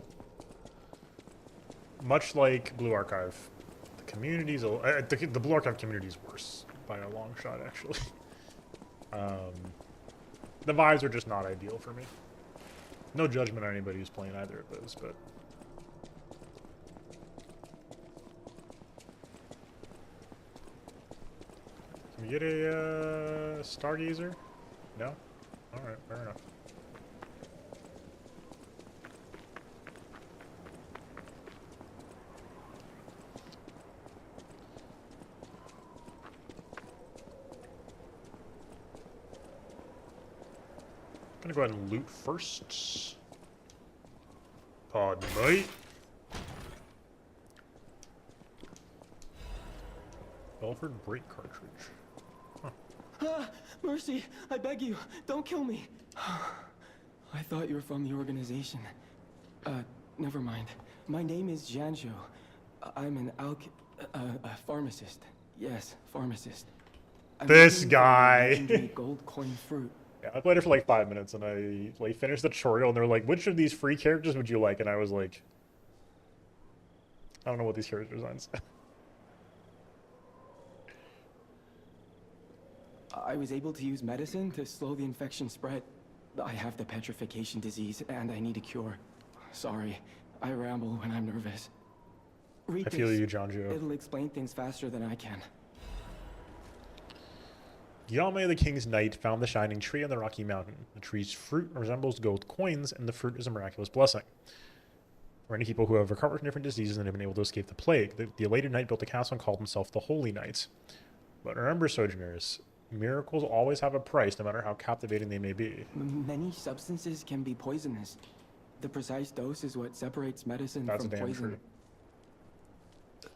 much like Blue Archive, the community's the Blue Archive community is worse by a long shot, actually. the vibes are just not ideal for me. No judgment on anybody who's playing either of those, but can we get a Stargazer? No? Alright, fair enough. I'm gonna go ahead and loot first. Pardon me. Belford brake cartridge. Ah, mercy, I beg you, don't kill me. I thought you were from the organization. Never mind. My name is Janjo. I'm an a pharmacist. Yes, pharmacist. I'm This looking for guy. legendary gold coin fruit. Yeah, I played it for like 5 minutes and I like finished the tutorial and they were like, which of these free characters would you like? And I was like, I don't know what these character designs say. I was able to use medicine to slow the infection spread. I have the petrification disease and I need a cure. Sorry, I ramble when I'm nervous. Read I feel this. you, Jonjo. It'll explain things faster than I can. Yame, the king's knight, found the shining tree on the rocky mountain. The tree's fruit resembles gold coins, and the fruit is a miraculous blessing. For any people who have recovered from different diseases and have been able to escape the plague, the elated knight built a castle and called himself the Holy Knight. But remember, Sojourners, miracles always have a price, no matter how captivating they may be. Many substances can be poisonous. The precise dose is what separates medicine That's from damn poison. true.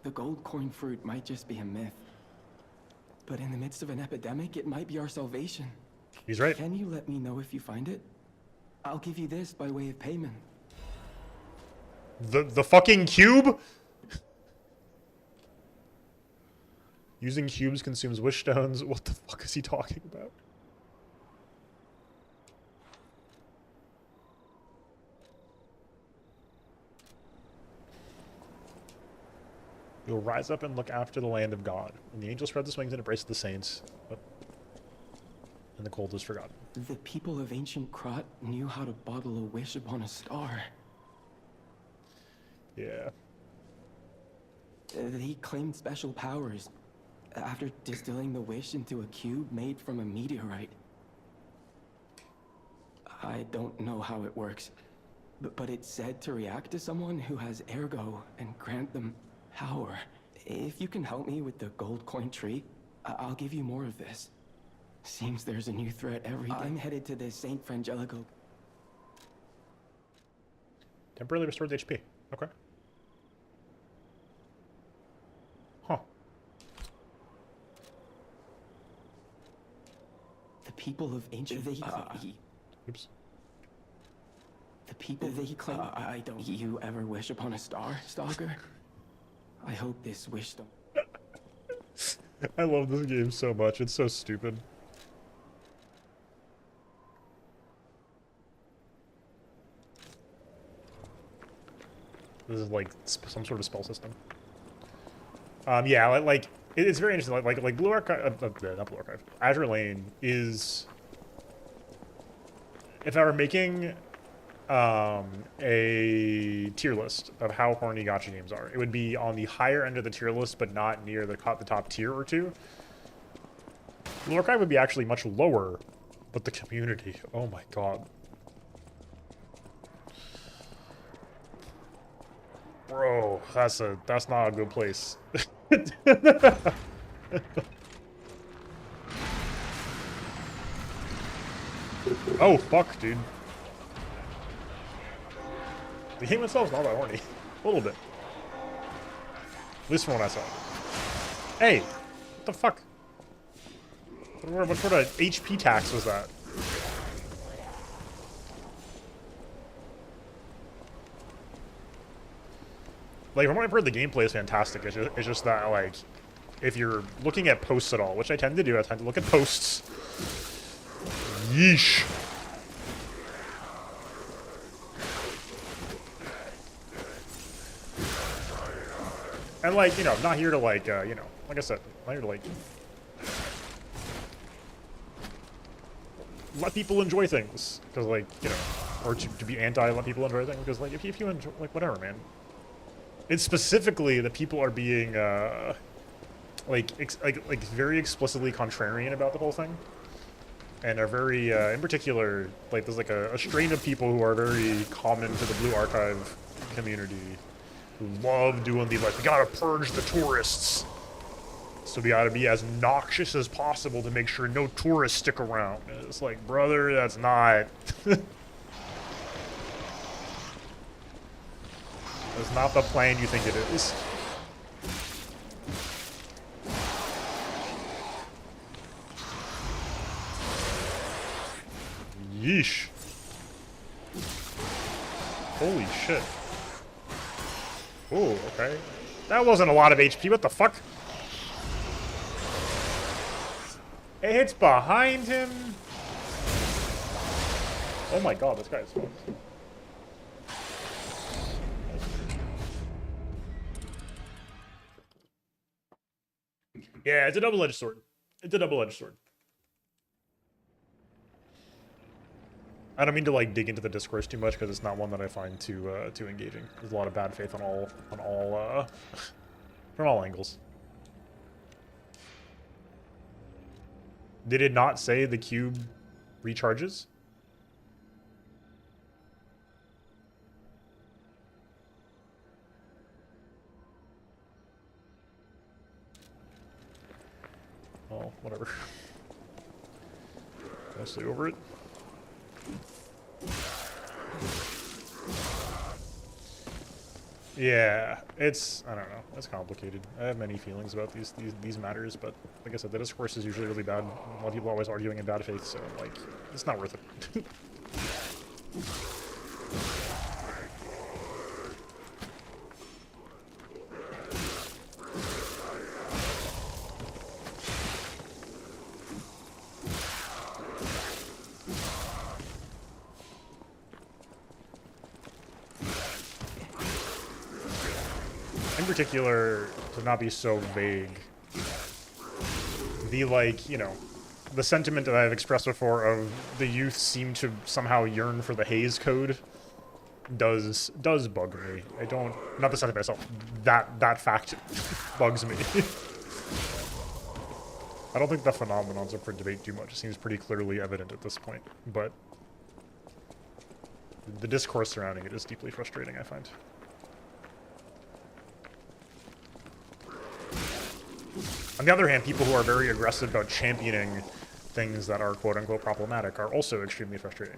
The gold coin fruit might just be a myth. But in the midst of an epidemic, it might be our salvation. He's right. Can you let me know if you find it? I'll give you this by way of payment. The fucking cube? Using cubes consumes wish stones. What the fuck is he talking about? You'll rise up and look after the land of God. When the angels spread the wings and embrace the saints, and the cold is forgotten. The people of ancient Krat knew how to bottle a wish upon a star. Yeah. They claimed special powers after distilling the wish into a cube made from a meteorite. I don't know how it works, but it's said to react to someone who has ergo and grant them power. If you can help me with the gold coin tree, I'll give you more of this. Seems there's a new threat every day. I'm headed to the St. Frangelico. Temporarily restored HP. Okay. Huh. The people of ancient... Oops. The people they claim... I don't... You ever wish upon a star, Stalker? I hope this wish don't... I love this game so much. It's so stupid. This is like some sort of spell system. Yeah, like it's very interesting. Like Blue Archive, not Blue Archive. Azure Lane is. If I were making a tier list of how horny gacha games are, it would be on the higher end of the tier list, but not near the top tier or two. Blue Archive would be actually much lower, but the community, oh my god. Bro, that's not a good place. Oh fuck, dude. The game itself is not that horny. A little bit. At least from what I saw. Hey! What the fuck? What sort of HP tax was that? Like, from what I've heard, the gameplay is fantastic. It's just that, like, if you're looking at posts at all, which I tend to do, I tend to look at posts. Yeesh. And, like, you know, I'm not here to, like, you know, like I said, I'm not here to, like... let people enjoy things, because like, you know, or to be anti let people enjoy things, because like if you enjoy, like, whatever, man. It's specifically that people are being like very explicitly contrarian about the whole thing, and are very in particular, like, there's like a strain of people who are very common to the Blue Archive community, who love doing the, like, we gotta purge the tourists, so we gotta be as noxious as possible to make sure no tourists stick around. And it's like, brother, that's not that's not the plan you think it is. Yeesh. Holy shit. Oh, okay. That wasn't a lot of HP. What the fuck? It hits behind him. Oh my god, this guy is fucked. Yeah, it's a double-edged sword. It's a double-edged sword. I don't mean to like dig into the discourse too much because it's not one that I find too engaging. There's a lot of bad faith on all from all angles. Did it not say the cube recharges? Oh, whatever. Mostly over it. Yeah, it's, I don't know, it's complicated. I have many feelings about these matters, but like I said, the discourse is usually really bad. A lot of people are always arguing in bad faith, so like, it's not worth it. In particular, to not be so vague, the, like, you know, the sentiment that I've expressed before of the youth seem to somehow yearn for the Hays Code does bug me. I don't, not the sentiment itself, that fact bugs me. I don't think the phenomenon's up for debate too much. It seems pretty clearly evident at this point, but the discourse surrounding it is deeply frustrating, I find. On the other hand, people who are very aggressive about championing things that are quote-unquote problematic are also extremely frustrating,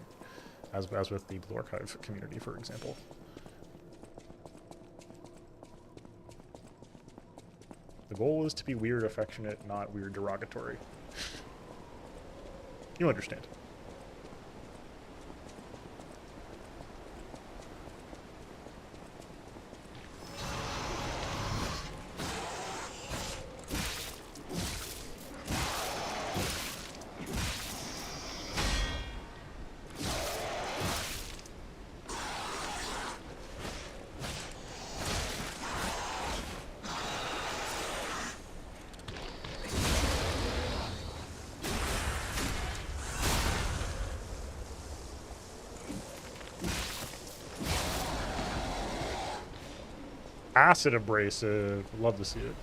as with the Blue Archive community, for example. The goal is to be weird affectionate, not weird derogatory. You understand. Acid abrasive. Love to see it.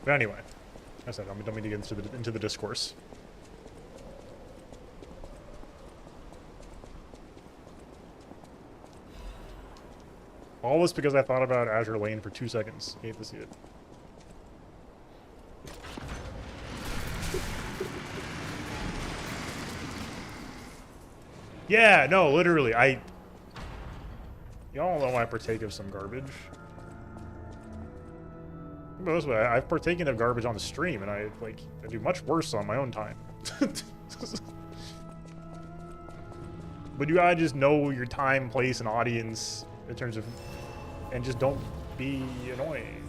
But anyway, as I said, I don't mean to get into the discourse. All this because I thought about Azure Lane for 2 seconds. Hate to see it. Yeah, no, literally, y'all know I partake of some garbage. But this way, I've partaken of garbage on the stream, and I do much worse on my own time. But you gotta just know your time, place, and audience in terms of, and just don't be annoying.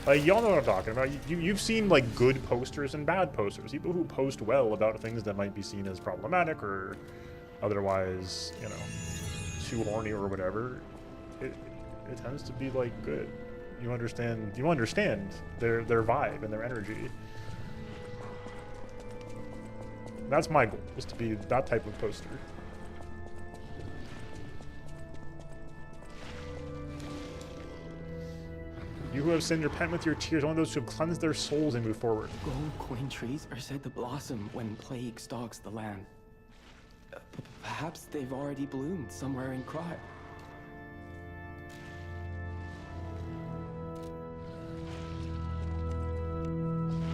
Like, y'all know what I'm talking about. You've seen, like, good posters and bad posters. People who post well about things that might be seen as problematic or otherwise, you know, too horny or whatever. It tends to be, like, good. You understand their vibe and their energy. That's my goal, is to be that type of poster. You who have sinned, repent with your tears. Only those who have cleansed their souls and move forward. Gold coin trees are said to blossom when plague stalks the land. Perhaps they've already bloomed somewhere in Krat.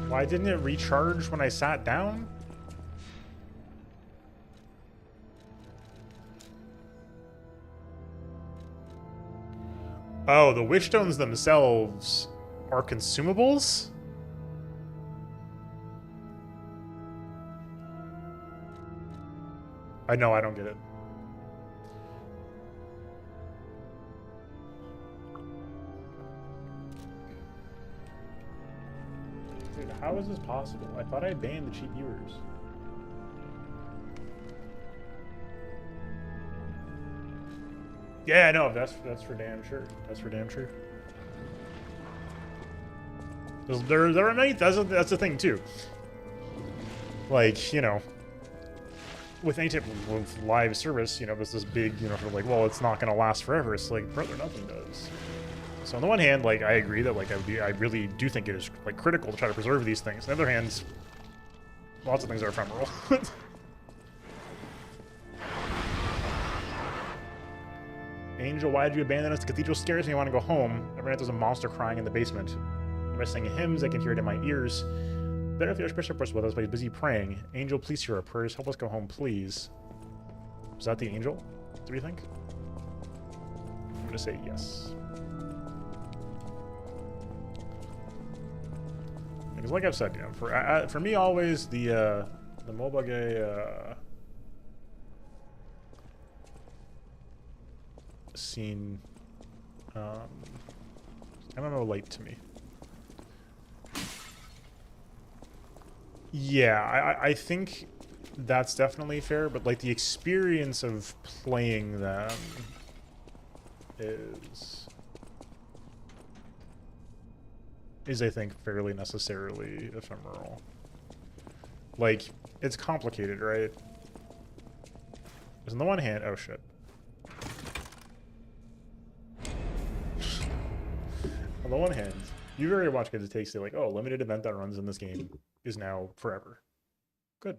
Why didn't it recharge when I sat down? Oh, the witchstones themselves are consumables? I know, I don't get it. Dude, how is this possible? I thought I banned the cheap viewers. Yeah, no, that's for damn sure. That's for damn sure. There are many. That's the thing too. Like, you know, with any type of live service, you know, there's this big, you know, sort of like, well, it's not gonna last forever. It's like, brother, nothing does. So on the one hand, like, I agree that, like, I really do think it is, like, critical to try to preserve these things. On the other hand, lots of things are ephemeral. Angel, why did you abandon us? The cathedral scares me. I want to go home. Every night there's a monster crying in the basement. By singing hymns, I can hear it in my ears. Better if the Archbishop was with us, but he's busy praying. Angel, please hear our prayers. Help us go home, please. Was that the angel? Do you think? I'm gonna say yes. Because, like I've said, you know, for me, always the Mobage scene, MMO light to me. Yeah, I think that's definitely fair, but like the experience of playing them is I think fairly necessarily ephemeral. Like, it's complicated, right? Because on the one hand, oh shit. On the one hand, you very much get to take, say, like, oh, limited event that runs in this game is now forever. Good.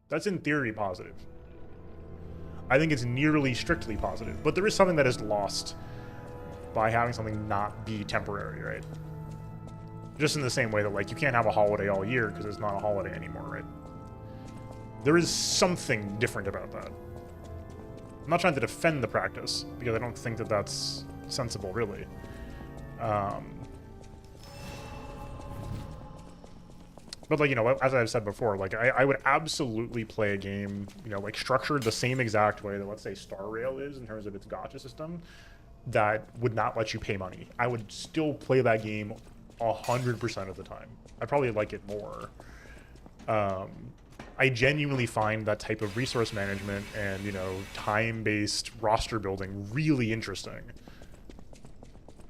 That's in theory positive. I think it's nearly strictly positive, but there is something that is lost by having something not be temporary, right? Just in the same way that, like, you can't have a holiday all year because it's not a holiday anymore, right? There is something different about that. I'm not trying to defend the practice, because I don't think that that's sensible, really. But, like, you know, as I've said before, like, I would absolutely play a game, you know, like, structured the same exact way that, let's say, Star Rail is in terms of its gacha system, that would not let you pay money. I would still play that game 100% of the time. I'd probably like it more. I genuinely find that type of resource management and, you know, time-based roster building really interesting.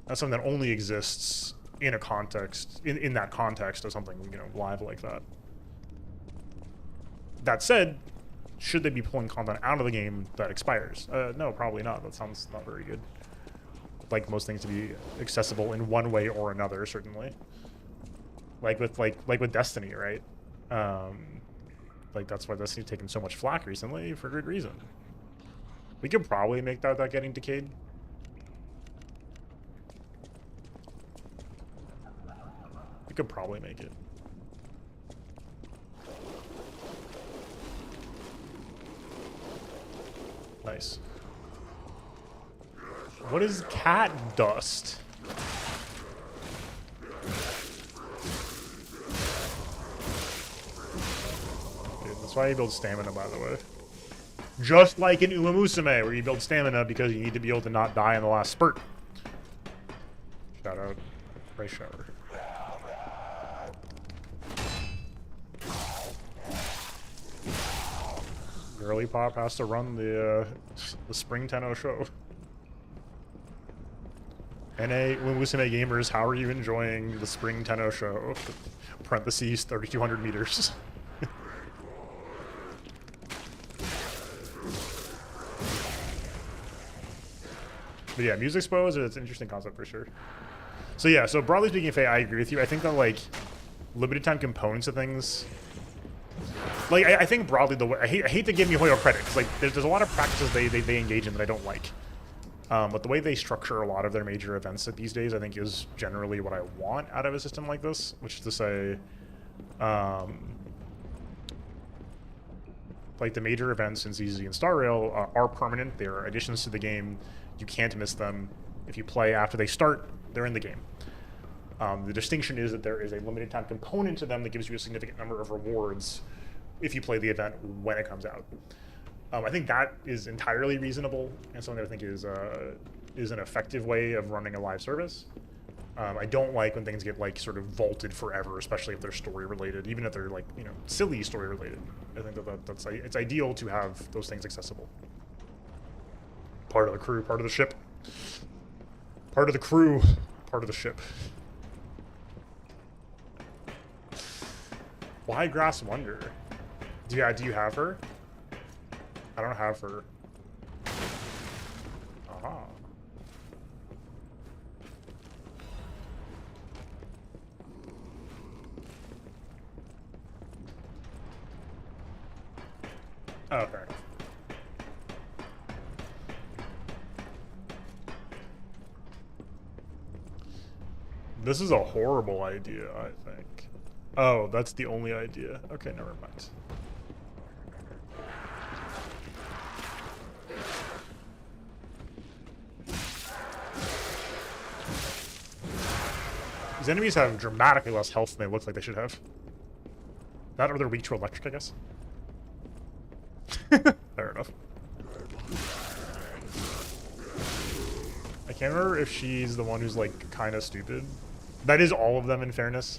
That's something that only exists in a context, in that context of something, you know, live like that. That said, should they be pulling content out of the game that expires? No, probably not. That sounds not very good. Like most things to be accessible in one way or another, certainly. Like with Destiny, right? Like that's why Destiny's taken so much flack recently, for good reason. We could probably make that without getting decayed. We could probably make it. Nice. What is cat dust? Dude, that's why you build stamina, by the way. Just like in Uma Musume, where you build stamina because you need to be able to not die in the last spurt. Shout out. Price shower. Girly Pop has to run the Spring Tenno show. NA Musume gamers, how are you enjoying the Spring Tenno show? Parentheses 3,200 meters. But yeah, music expos, it's an interesting concept for sure. So yeah, so broadly speaking, Faye, I agree with you. I think that like limited time components of things, like I think broadly the way I hate to give MiHoYo credit because like there's a lot of practices they engage in that I don't like. But the way they structure a lot of their major events these days, I think, is generally what I want out of a system like this, which is to say, like the major events in ZZ and Star Rail are permanent. They are additions to the game. You can't miss them. If you play after they start, they're in the game. The distinction is that there is a limited time component to them that gives you a significant number of rewards if you play the event when it comes out. I think that is entirely reasonable and something that I think is an effective way of running a live service. I don't like when things get like sort of vaulted forever, especially if they're story related, even if they're like, you know, silly story related. I think that's it's ideal to have those things accessible. Part of the crew, part of the ship. Part of the crew, part of the ship. Why Grass Wonder? Do you have her? I don't have her. Aha. Oh, fair enough. This is a horrible idea, I think. Oh, that's the only idea. Okay, never mind. These enemies have dramatically less health than they look like they should have. That or they're weak to electric, I guess. Fair enough. I can't remember if she's the one who's like kind of stupid. That is all of them, in fairness.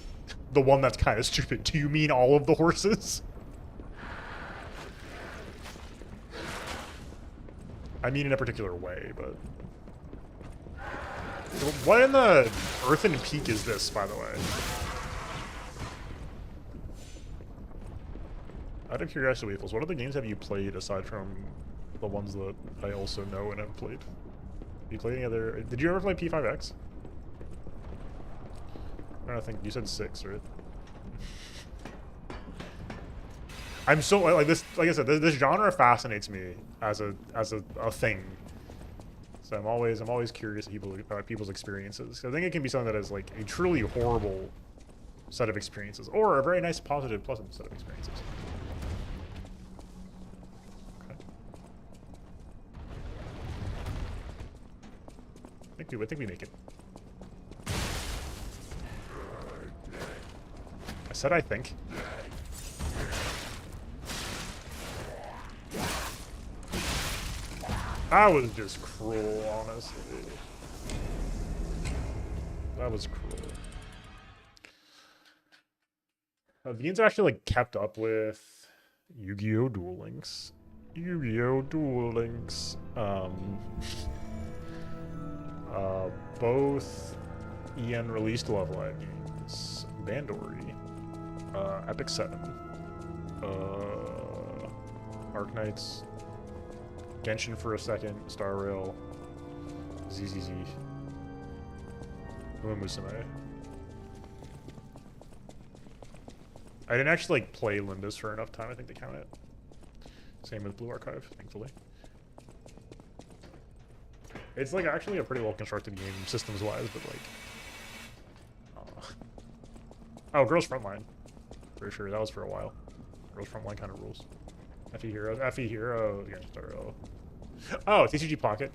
The one that's kind of stupid. Do you mean all of the horses? I mean in a particular way, but... What in the Earthen Peak is this, by the way? Out of curiosity, Waffles, what other games have you played aside from the ones that I also know and have played? You played any other... Did you ever play P5X? I don't think you said 6, right? I'm so like this. Like I said, this genre fascinates me as a thing. So I'm always curious about people's experiences. I think it can be something that is like a truly horrible set of experiences, or a very nice, positive, pleasant set of experiences. Okay. I think we make it. I said I think. That was just cruel, honestly. That was cruel. The games actually like kept up with Yu-Gi-Oh! Duel Links. Yu-Gi-Oh! Duel Links. Both EN released Love Live games. Bandori. Epic 7. Arknights. Genshin for a second, Star Rail, ZZZ, Musume. I didn't actually like play Limbus for enough time, I think, to count it. Same with Blue Archive, thankfully. It's like actually a pretty well constructed game systems-wise, but like... Oh, Girls Frontline. For sure, that was for a while. Girls Frontline kind of rules. FE Hero, again, Star Rail. Oh, TCG Pocket.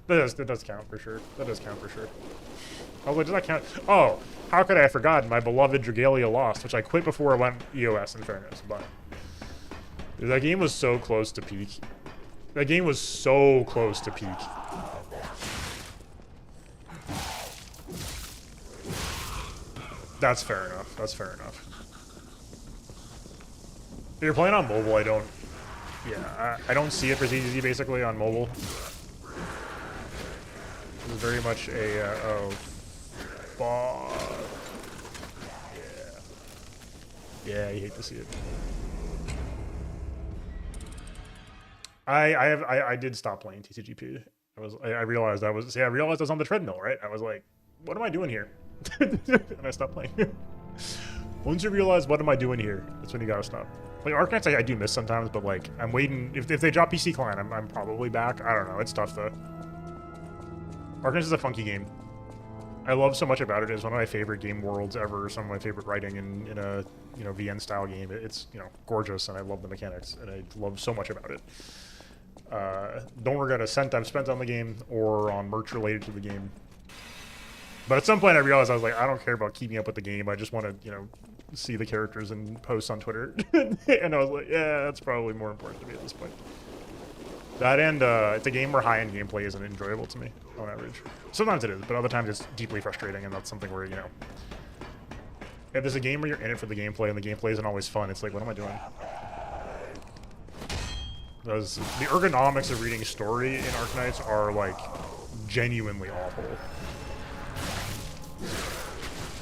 That does count for sure. That does count for sure. Oh, wait, does that count? Oh, how could I have forgotten my beloved Dragalia Lost, which I quit before I went EOS, in fairness, but... That game was so close to peak. That game was so close to peak. That's fair enough. That's fair enough. If you're playing on mobile, I don't... Yeah, I don't see it for ZZZ basically on mobile. It's very much a, oh, fuck. Yeah. Yeah, you hate to see it. I did stop playing TCGP I realized I was on the treadmill, right? I was like, what am I doing here? And I stopped playing. Once you realize what am I doing here, that's when you gotta stop. Like Arknights, I do miss sometimes, but like I'm waiting. If they drop PC Client, I'm probably back. I don't know. It's tough though. Arknights is a funky game. I love so much about it. It's one of my favorite game worlds ever. Some of my favorite writing in a VN style game. It's gorgeous, and I love the mechanics, and I love so much about it. Don't regret a cent I've spent on the game or on merch related to the game. But at some point I realized I was like, I don't care about keeping up with the game. I just want to, see the characters and posts on Twitter. And I was like, yeah, that's probably more important to me at this point. That and it's a game where high-end gameplay isn't enjoyable to me on average. Sometimes it is, but other times it's deeply frustrating, and that's something where, if there's a game where you're in it for the gameplay and the gameplay isn't always fun, it's like, what am I doing? Because the ergonomics of reading story in Arknights are, like, genuinely awful.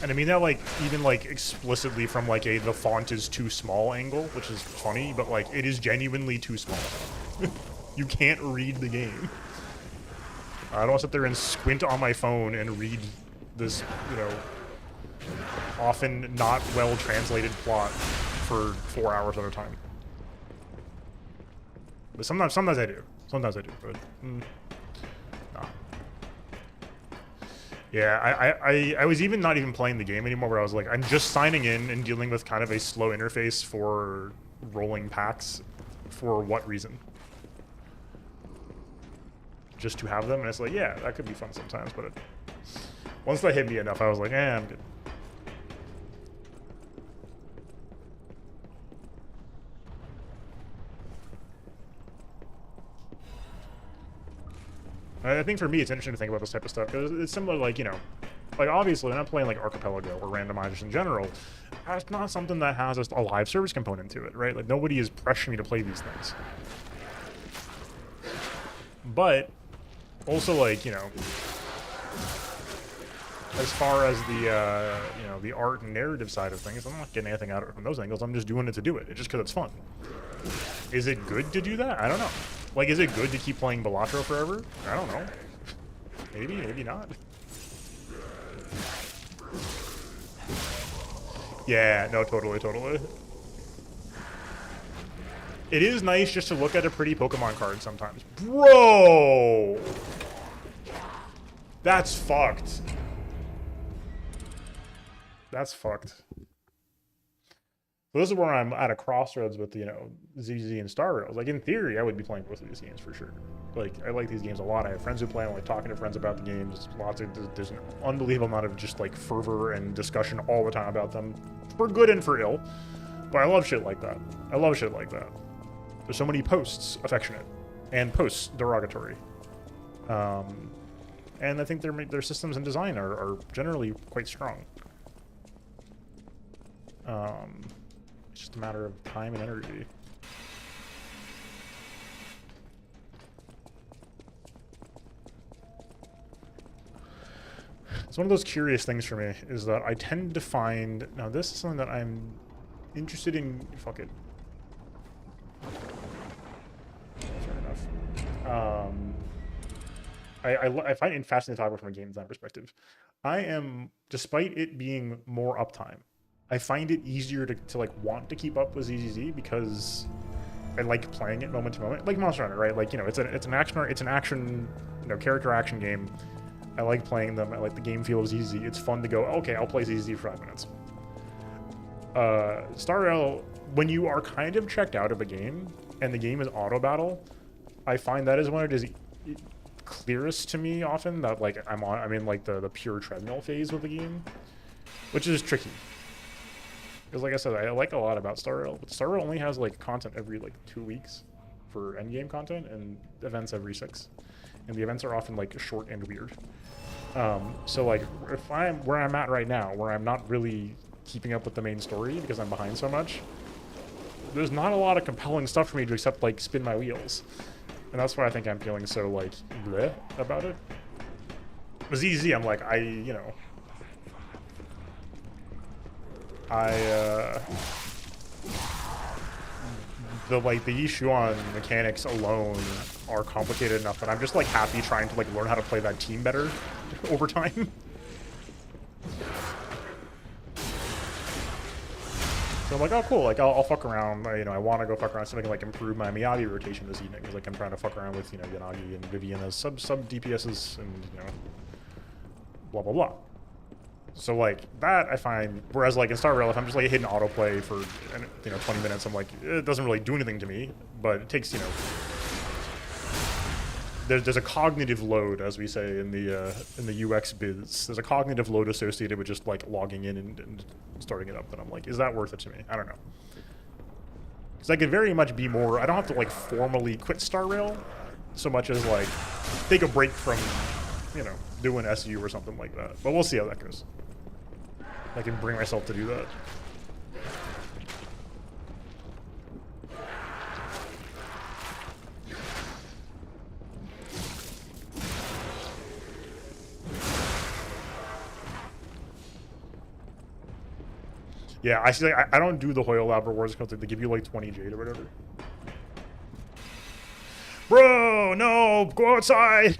And I mean that, like, even, like, explicitly from, like, the font is too small angle, which is funny, but, like, it is genuinely too small. You can't read the game. I don't want to sit there and squint on my phone and read this, often not well-translated plot for 4 hours at a time. But sometimes I do. Sometimes I do, but... nah. Yeah, I was even not even playing the game anymore, where I was like, I'm just signing in and dealing with kind of a slow interface for rolling packs. For what reason? Just to have them, and it's like, yeah, that could be fun sometimes, but once that hit me enough, I was like, I'm good. I think for me, it's interesting to think about this type of stuff, because it's similar, like, like, obviously, when I'm playing, like, Archipelago or randomizers in general, that's not something that has a live service component to it, right? Like, nobody is pressuring me to play these things. But, also, like, as far as the, the art and narrative side of things, I'm not getting anything out of it from those angles. I'm just doing it to do it. It's just because it's fun. Is it good to do that? I don't know. Like, is it good to keep playing Balatro forever? I don't know. Maybe, maybe not. Yeah, no, totally. It is nice just to look at a pretty Pokemon card sometimes. Bro! That's fucked. That's fucked. So this is where I'm at a crossroads with, ZZ and Star Rails. Like, in theory, I would be playing both of these games for sure. Like, I like these games a lot. I have friends who play them. I like talking to friends about the games. There's an unbelievable amount of just, like, fervor and discussion all the time about them. For good and for ill. But I love shit like that. There's so many posts affectionate. And posts derogatory. And I think their systems and design are generally quite strong. It's just a matter of time and energy. It's one of those curious things for me, is that I tend to find... Now, this is something that I'm interested in... Fuck it. Fair enough. I find it fascinating to talk about from a game design perspective. I am, despite it being more uptime, I find it easier to like want to keep up with ZZZ because I like playing it moment to moment, like Monster Hunter, right? Like, it's an action, character action game. I like playing them. I like the game feel of ZZZ. It's fun to go, okay, I'll play ZZZ for 5 minutes. Star Rail, when you are kind of checked out of a game and the game is auto battle, I find that is when it is clearest to me often that like I'm in like the pure treadmill phase with the game, which is tricky. Because like I said, I like a lot about Star Rail, but Star Rail only has like content every like 2 weeks for endgame content and events every 6. And the events are often like short and weird. So like if I'm where I'm at right now, where I'm not really keeping up with the main story because I'm behind so much, there's not a lot of compelling stuff for me to except like spin my wheels. And that's why I think I'm feeling so like bleh about it. With ZZ, I'm like, the Yishuan mechanics alone are complicated enough that I'm just like happy trying to like learn how to play that team better over time. So I'm like, oh cool, like I'll fuck around. You know, I want to go fuck around so I can like improve my Miyagi rotation this evening because like I'm trying to fuck around with, you know, Yanagi and Vivian as sub DPSs and, you know, blah blah blah. So like that I find, whereas like in Star Rail, if I'm just like hitting autoplay for, you know, 20 minutes, I'm like, it doesn't really do anything to me, but it takes, you know, there's a cognitive load, as we say in the UX biz. There's a cognitive load associated with just like logging in and starting it up. And I'm like, is that worth it to me? I don't know. Because I could very much be more. I don't have to like formally quit Star Rail so much as like take a break from, you know, doing SU or something like that. But we'll see how that goes. I can bring myself to do that. Yeah, I see. Like, I don't do the Hoyo Lab rewards because they give you like 20 jade or whatever. Bro, no, go outside.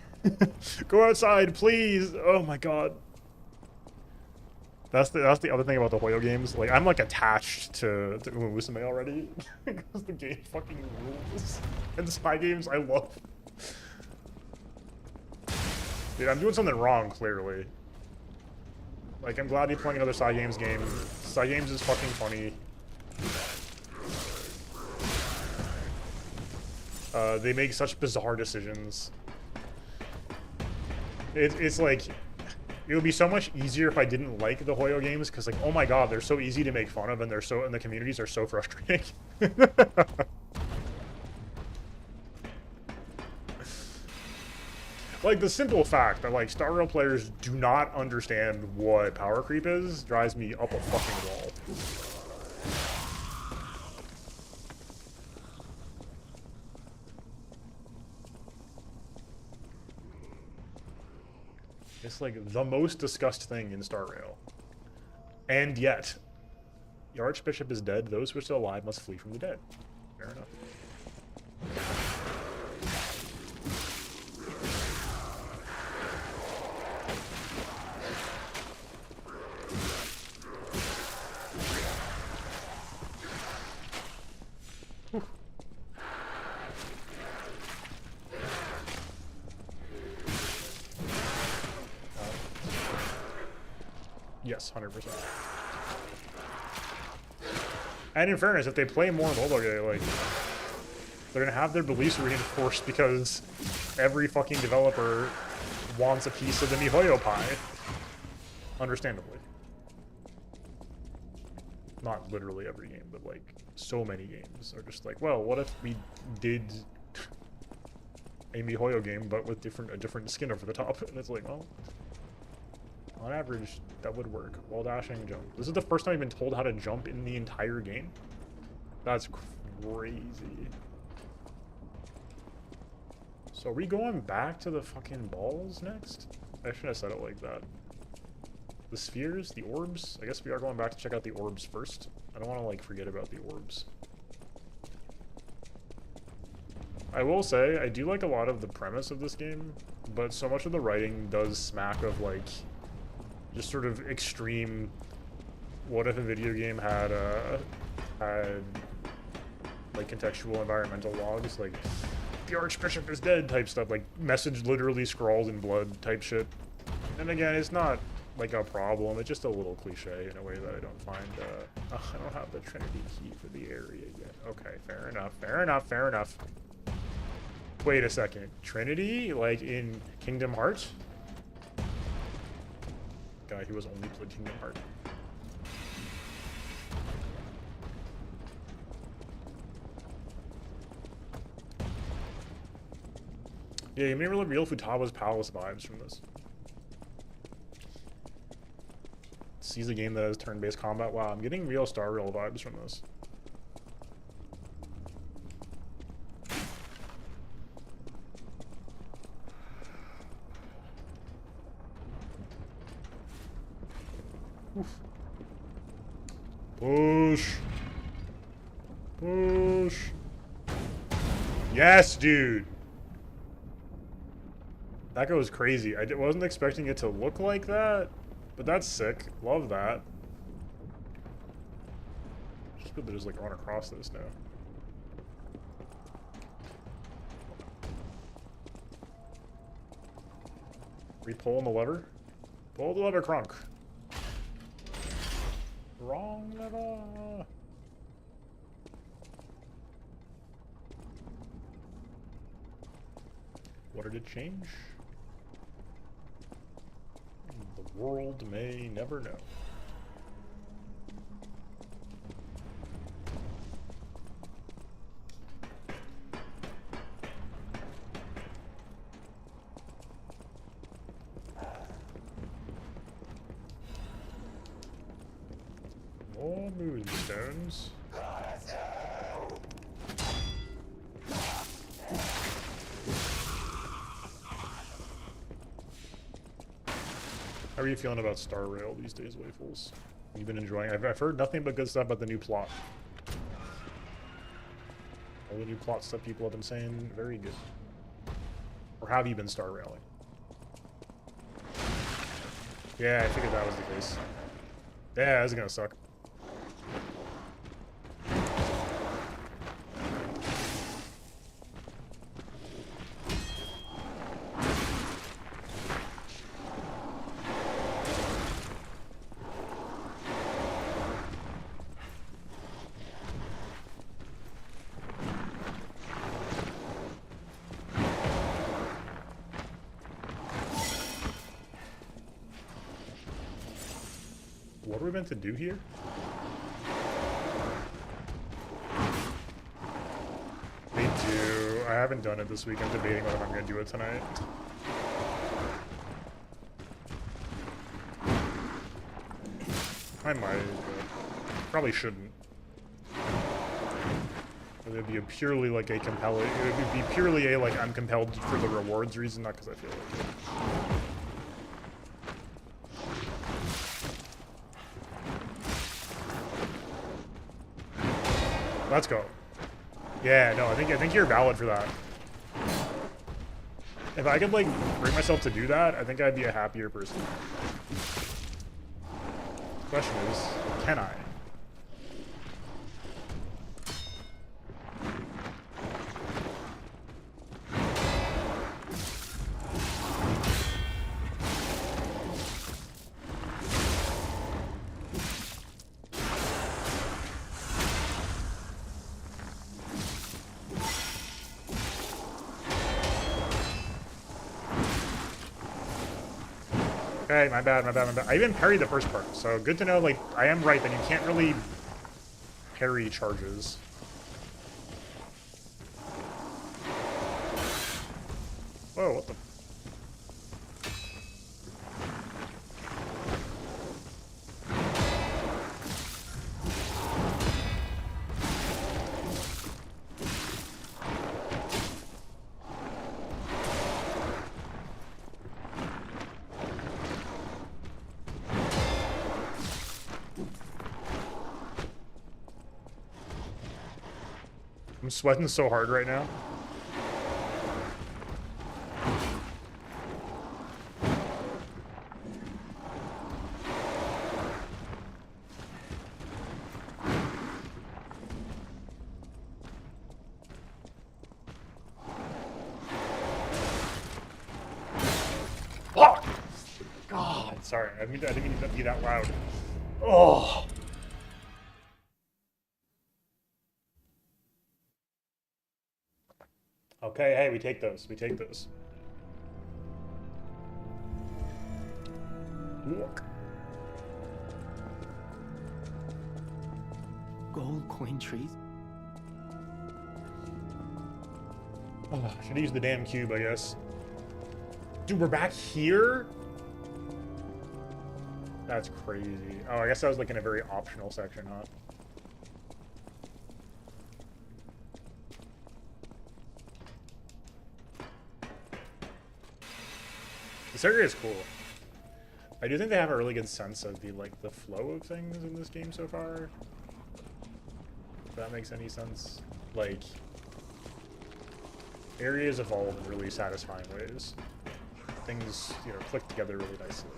Go outside, please. Oh my god. That's the other thing about the Hoyo games. Like I'm like attached to Uma Musume already because the game fucking rules. And the spy games I love. Dude, I'm doing something wrong clearly. Like, I'm glad he's playing another Cygames game. Cygames is fucking funny. They make such bizarre decisions. It's like, it would be so much easier if I didn't like the Hoyo games, because like, oh my god, they're so easy to make fun of, and and the communities are so frustrating. Like, the simple fact that, like, Star Rail players do not understand what power creep is drives me up a fucking wall. It's, like, the most discussed thing in Star Rail. And yet, the Archbishop is dead. Those who are still alive must flee from the dead. Fair enough. Yes, 100%. And in fairness, if they play more mobile game, like, they're gonna have their beliefs reinforced because every fucking developer wants a piece of the MiHoYo pie. Understandably. Not literally every game, but like, so many games are just like, well, what if we did a MiHoYo game, but with a different skin over the top? And it's like, well, on average, that would work. While dashing, jump. This is the first time I've been told how to jump in the entire game. That's crazy. So are we going back to the fucking balls next? I shouldn't have said it like that. The spheres? The orbs? I guess we are going back to check out the orbs first. I don't want to, like, forget about the orbs. I will say, I do like a lot of the premise of this game, but so much of the writing does smack of, like, just sort of extreme, what if a video game had like contextual environmental logs, like the Archbishop is dead type stuff, like message literally scrawled in blood type shit. And again, it's not like a problem, it's just a little cliche in a way that I don't find, I don't have the Trinity key for the area yet. Okay, fair enough, fair enough, fair enough. Wait a second, Trinity? Like in Kingdom Hearts? Guy who has only played Kingdom Hearts. Yeah, you may really real Futaba's Palace vibes from this. Sees a game that has turn-based combat. Wow, I'm getting real Star Rail vibes from this. Oof. Push. Push. Yes, dude. That goes crazy. I wasn't expecting it to look like that, but that's sick. Love that. Just good to just like run across this now. We pulling the lever? Pull the lever, Crunk. Wrong lever. What did it change? The world may never know. More moonstones. How are you feeling about Star Rail these days, Waffles? You've been enjoying it? I've heard nothing but good stuff about the new plot. All the new plot stuff people have been saying, very good. Or have you been Star Railing? Yeah, I figured that was the case. Yeah, this is gonna suck. What are we meant to do here? Me too. I haven't done it this week. I'm debating whether I'm going to do it tonight. I might, but probably shouldn't. It would be a purely like a compelling. It would be purely a like I'm compelled for the rewards reason, not because I feel like it. Let's go. Yeah, no, I think you're valid for that. If I could like bring myself to do that, I think I'd be a happier person. Question is, can I? Okay, my bad. I even parried the first part, so good to know, like, I am right that you can't really parry charges. Whoa, what the... I'm sweating so hard right now. Oh! God, sorry. I didn't mean to be that loud. Oh! Okay, hey, we take those. We take those. Look. Gold coin trees? Oh, should have used the damn cube, I guess. Dude, we're back here? That's crazy. Oh, I guess that was like in a very optional section, huh? This area is cool. I do think they have a really good sense of the like the flow of things in this game so far. If that makes any sense. Like areas evolve in really satisfying ways. Things, you know, click together really nicely.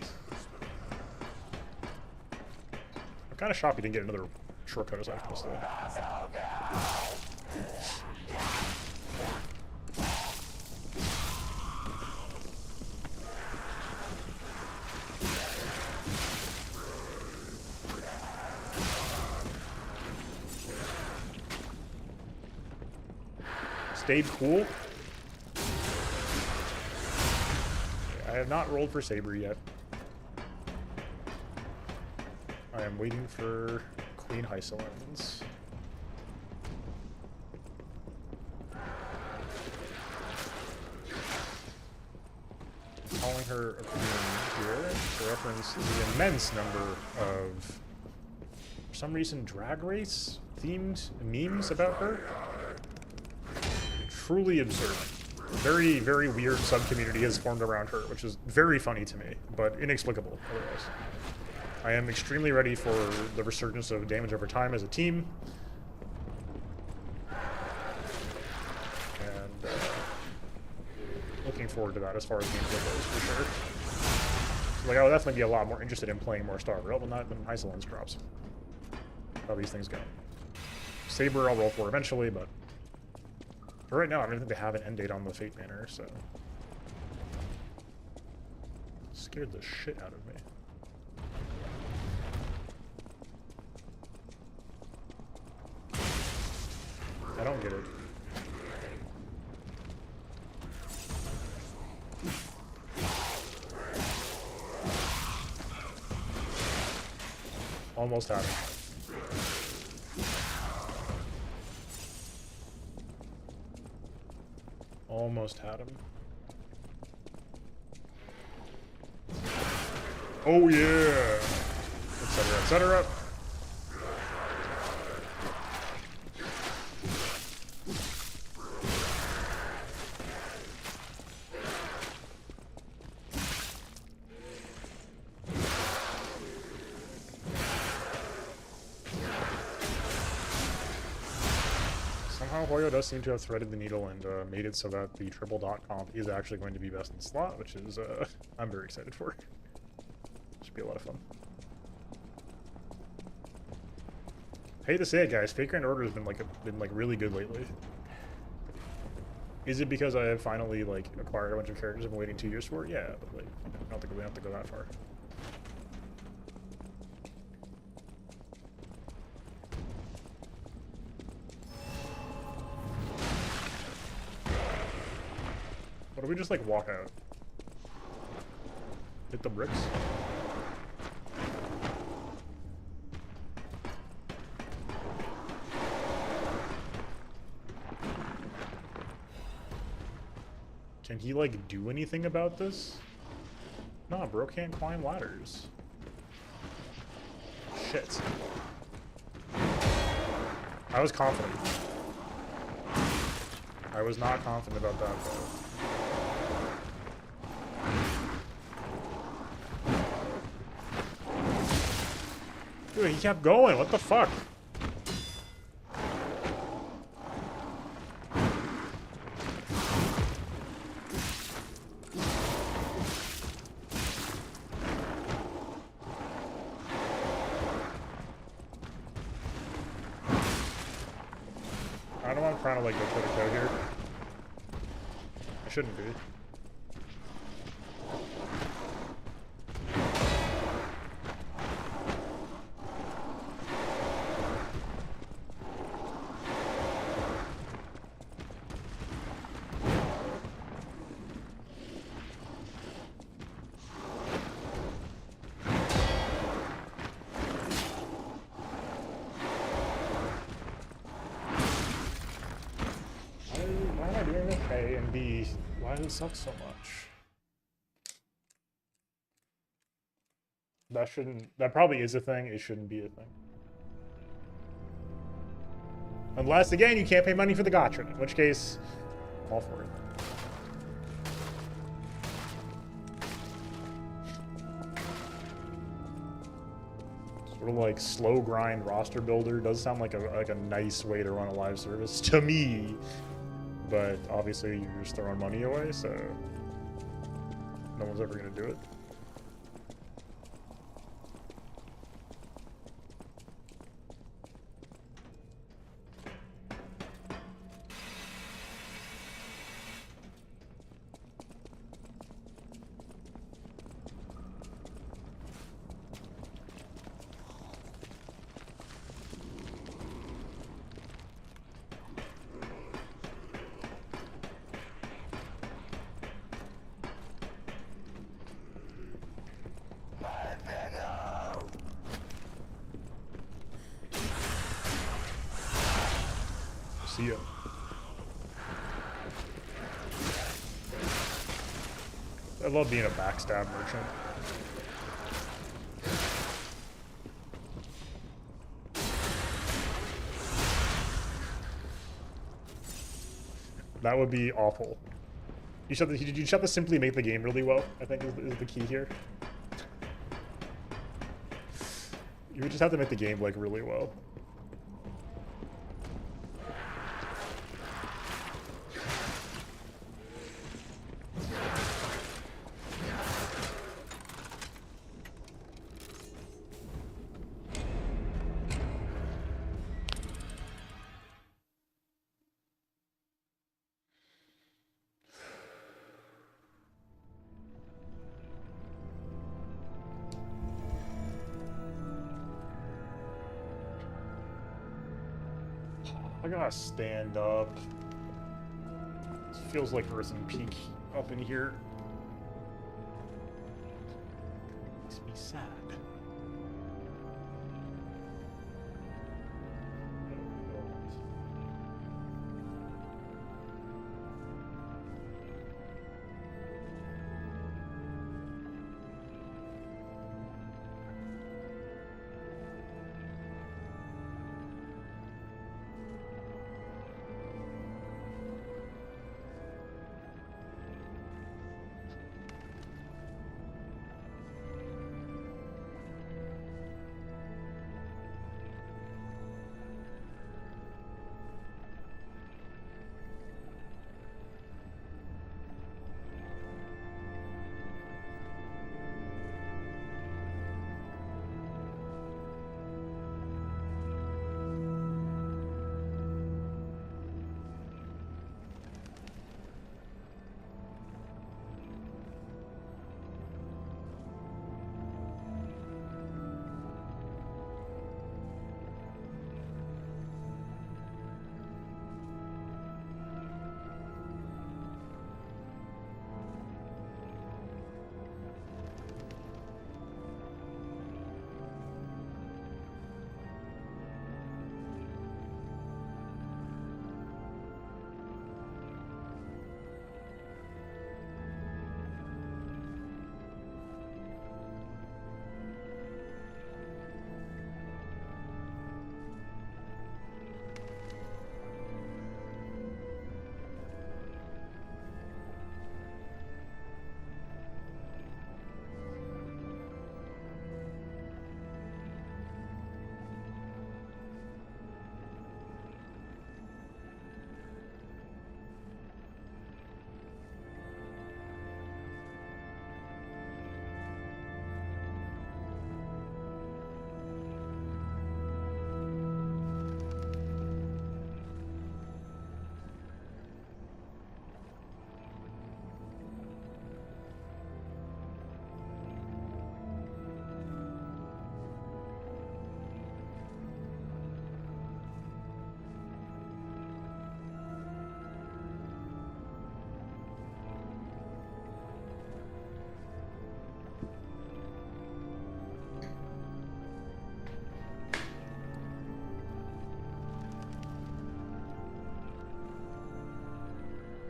I'm kind of shocked we didn't get another shortcut aside from this, though. Stayed cool. I have not rolled for Saber yet. I am waiting for Queen Hysolens. Calling her a queen here to reference the immense number of, for some reason, Drag Race themed memes about her. Truly absurd. Very, very weird sub-community has formed around her, which is very funny to me, but inexplicable otherwise. I am extremely ready for the resurgence of Damage Over Time as a team. And looking forward to that as far as gameplay goes, for sure. Like, I would definitely be a lot more interested in playing more Star Rail, but not when Hysolens drops. How these things go. Saber I'll roll for eventually, but for right now, I don't think they have an end date on the Fate Manor, so... Scared the shit out of me. I don't get it. Almost had it. Almost had him. Oh yeah! Etc. etc. Somehow Hoyo does seem to have threaded the needle and made it so that the triple dot comp is actually going to be best in slot, which is I'm very excited for. Should be a lot of fun. Hate to say it, guys. Fate Grand Order has been like really good lately. Is it because I have finally like acquired a bunch of characters I've been waiting 2 years for? Yeah, but like I don't think we have to go that far. What do we just like walk out? Hit the bricks? Can he like do anything about this? Nah, bro can't climb ladders. Shit. I was confident. I was not confident about that though. Dude, he kept going. What the fuck? I don't want to try to like go toe to toe here. I shouldn't be. Why am I doing this? A and B. Why does it suck so much? That shouldn't. That probably is a thing. It shouldn't be a thing. Unless, again, you can't pay money for the gotcha, in which case, I'm all for it. Sort of like slow grind roster builder does sound like a nice way to run a live service to me. but obviously you're just throwing money away, so no one's ever gonna do it. See ya. I love being a backstab merchant. That would be awful. You just have to simply make the game really well, I think is the key here. You would just have to make the game like really well. I gotta stand up. This feels like Earthen Peak up in here. Makes me sad.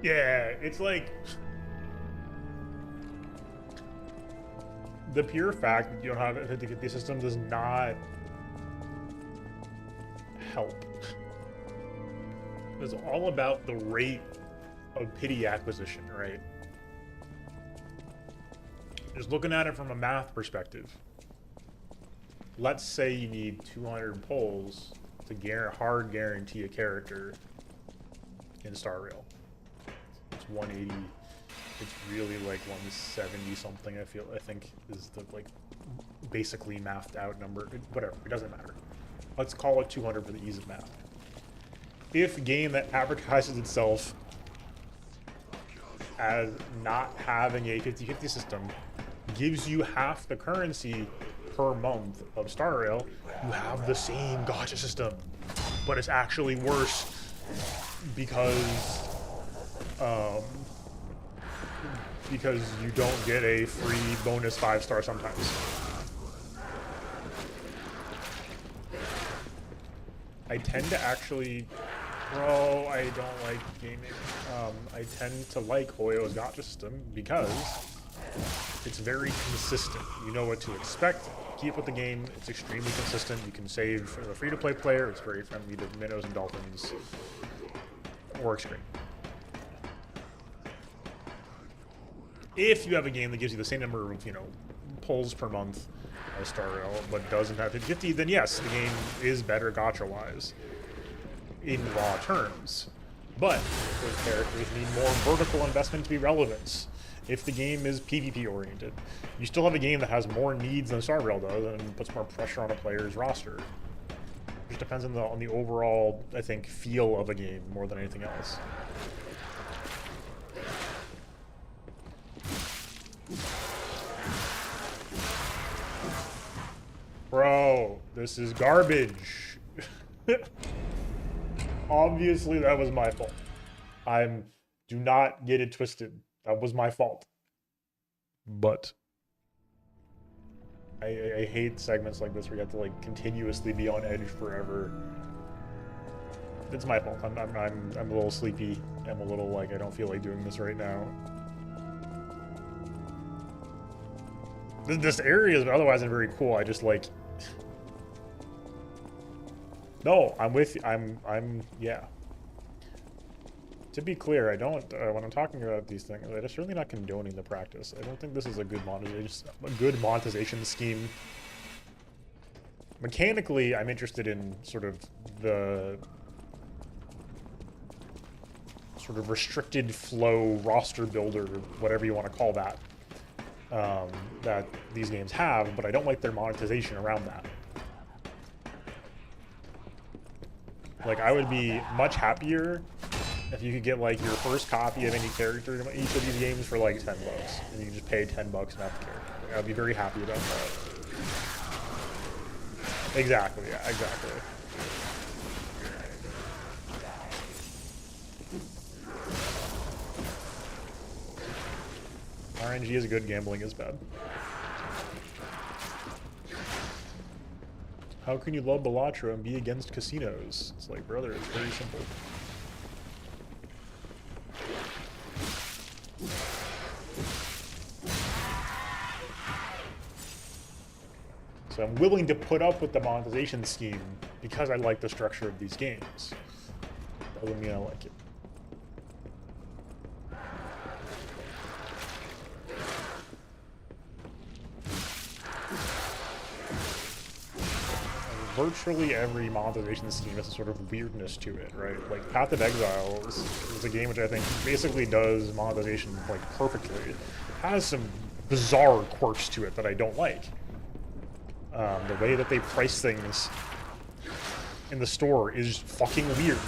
Yeah, it's like the pure fact that you don't have a 50/50 system does not help. It's all about the rate of pity acquisition, right? Just looking at it from a math perspective. Let's say you need 200 pulls to hard guarantee a character in Star Rail. 180. It's really like 170 something. I think is the like basically mathed out number. Whatever, it doesn't matter. Let's call it 200 for the ease of math. If a game that advertises itself as not having a 50-50 system gives you half the currency per month of Star Rail, you have the same gacha system, but it's actually worse because you don't get a free bonus 5-star sometimes. I tend to actually, bro, I don't like gaming. I tend to like Hoyo's gacha system because it's very consistent. You know what to expect. Keep with the game. It's extremely consistent. You can save for the free-to-play player. It's very friendly to minnows and dolphins. Works great. If you have a game that gives you the same number of, pulls per month as Star Rail, but doesn't have 50-50, then yes, the game is better gacha-wise in raw terms. But those characters need more vertical investment to be relevant. If the game is PvP oriented, you still have a game that has more needs than Star Rail does and puts more pressure on a player's roster. It just depends on the overall, I think, feel of a game more than anything else. Bro, this is garbage. Obviously, that was my fault. Do not get it twisted. That was my fault. But I hate segments like this where you have to like continuously be on edge forever. It's my fault. I'm a little sleepy. I'm a little like I don't feel like doing this right now. This area is otherwise very cool. I just like. No, I'm with you. Yeah. To be clear, I don't, when I'm talking about these things, I'm certainly not condoning the practice. I don't think this is a good monetization scheme. Mechanically, I'm interested in sort of the sort of restricted flow roster builder, whatever you want to call that, that these games have, but I don't like their monetization around that. Like, I would be much happier if you could get like your first copy of any character in each of these games for like $10, and you can just pay $10 and have the character. I'd be very happy about that. Exactly, yeah, exactly. RNG is good, gambling is bad. How can you love Balatro and be against casinos? It's like, brother, it's very simple. So I'm willing to put up with the monetization scheme because I like the structure of these games. Doesn't mean I like it. Virtually every monetization scheme has a sort of weirdness to it, right? Like Path of Exile is a game which I think basically does monetization like perfectly. It has some bizarre quirks to it that I don't like. The way that they price things in the store is fucking weird.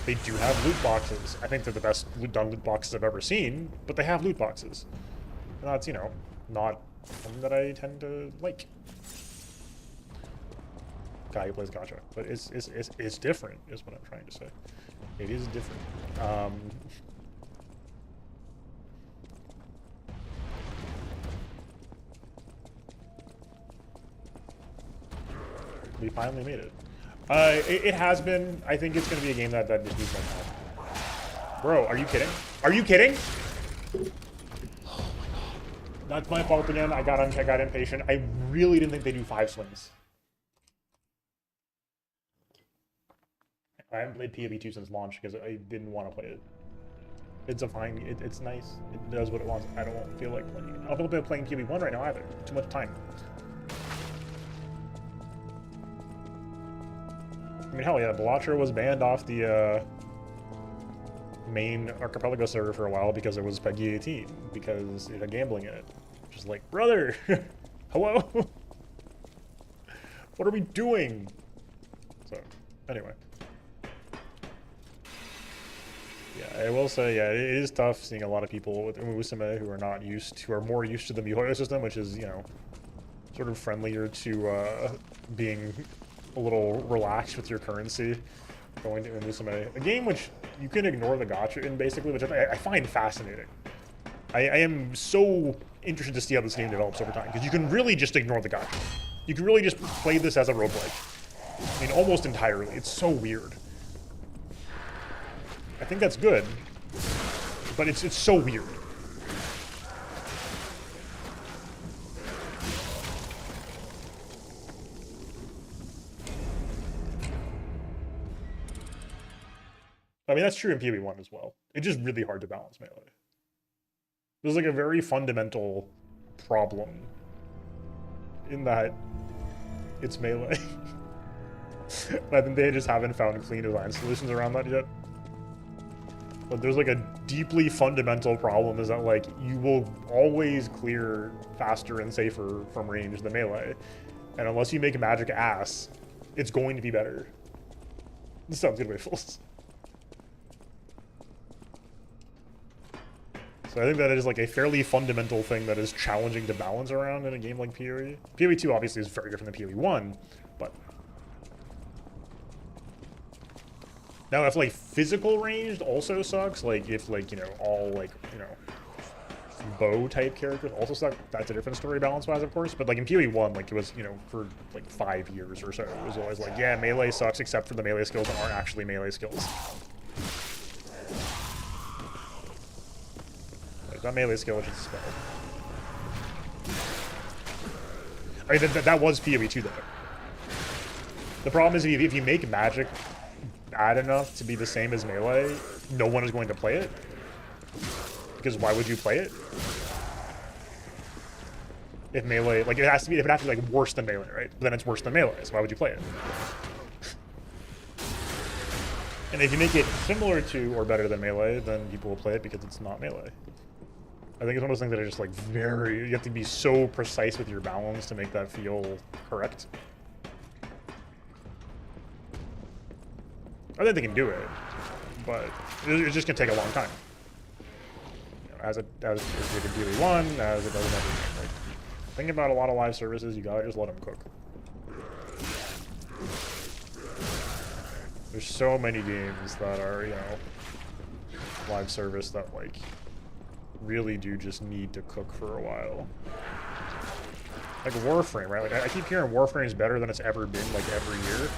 They do have loot boxes. I think they're the best loot boxes I've ever seen, but they have loot boxes. And that's, not something that I tend to like. Guy who plays gacha, but it's different is what I'm trying to say. It is different. We finally made it. It has been. I think it's going to be a game that just needs more time. Bro, are you kidding? Are you kidding? Oh my god. That's my fault again. I got impatient. I really didn't think they do 5 swings. I haven't played PoE2 since launch because I didn't want to play it. It's a fine. It's nice. It does what it wants. I don't feel like playing it. I don't feel like playing PoE1 right now either. Too much time. I mean, hell yeah, Balatro was banned off the main Archipelago server for a while because it was PEGI 18, because it had gambling in it. Just like, brother, hello? What are we doing? So, anyway. Yeah, I will say, yeah, it is tough seeing a lot of people with Umusume who are more used to the MiHoYo system, which is, you know, sort of friendlier to being a little relaxed with your currency, going to Umusume. A game which you can ignore the gacha in, basically, which I find fascinating. I am so interested to see how this game develops over time, because you can really just ignore the gacha. You can really just play this as a roguelike. I mean, almost entirely. It's so weird. I think that's good, but it's so weird. I mean, that's true in PoE1 as well. It's just really hard to balance Melee. There's like a very fundamental problem in that it's Melee. I think they just haven't found clean design solutions around that yet. But there's like a deeply fundamental problem is that like you will always clear faster and safer from range than Melee. And unless you make magic ass, it's going to be better. This sounds good, Waffles. So I think that is like a fairly fundamental thing that is challenging to balance around in a game like PoE. PoE2 obviously is very different than PoE1, but now if like physical ranged also sucks, like if like, you know, all like, you know, bow type characters also suck, that's a different story balance wise, of course. But like in PoE1, like it was, you know, for like 5 years or so, it was always like, yeah, melee sucks except for the melee skills that aren't actually melee skills. That melee skill, which is a spell. I mean, that was PoE2 though. The problem is if you make magic bad enough to be the same as melee, no one is going to play it. Because why would you play it? If melee, like it has to be like worse than melee, right? But then it's worse than melee, so why would you play it? And if you make it similar to or better than melee, then people will play it because it's not melee. I think it's one of those things that are just like you have to be so precise with your balance to make that feel correct. I think they can do it, but it's just gonna take a long time. You know, as it does with PoE1, as it does with everything. Like, think about a lot of live services, you gotta just let them cook. There's so many games that are, you know, live service that like really do just need to cook for a while. Like Warframe, right? Like I keep hearing Warframe is better than it's ever been, like every year.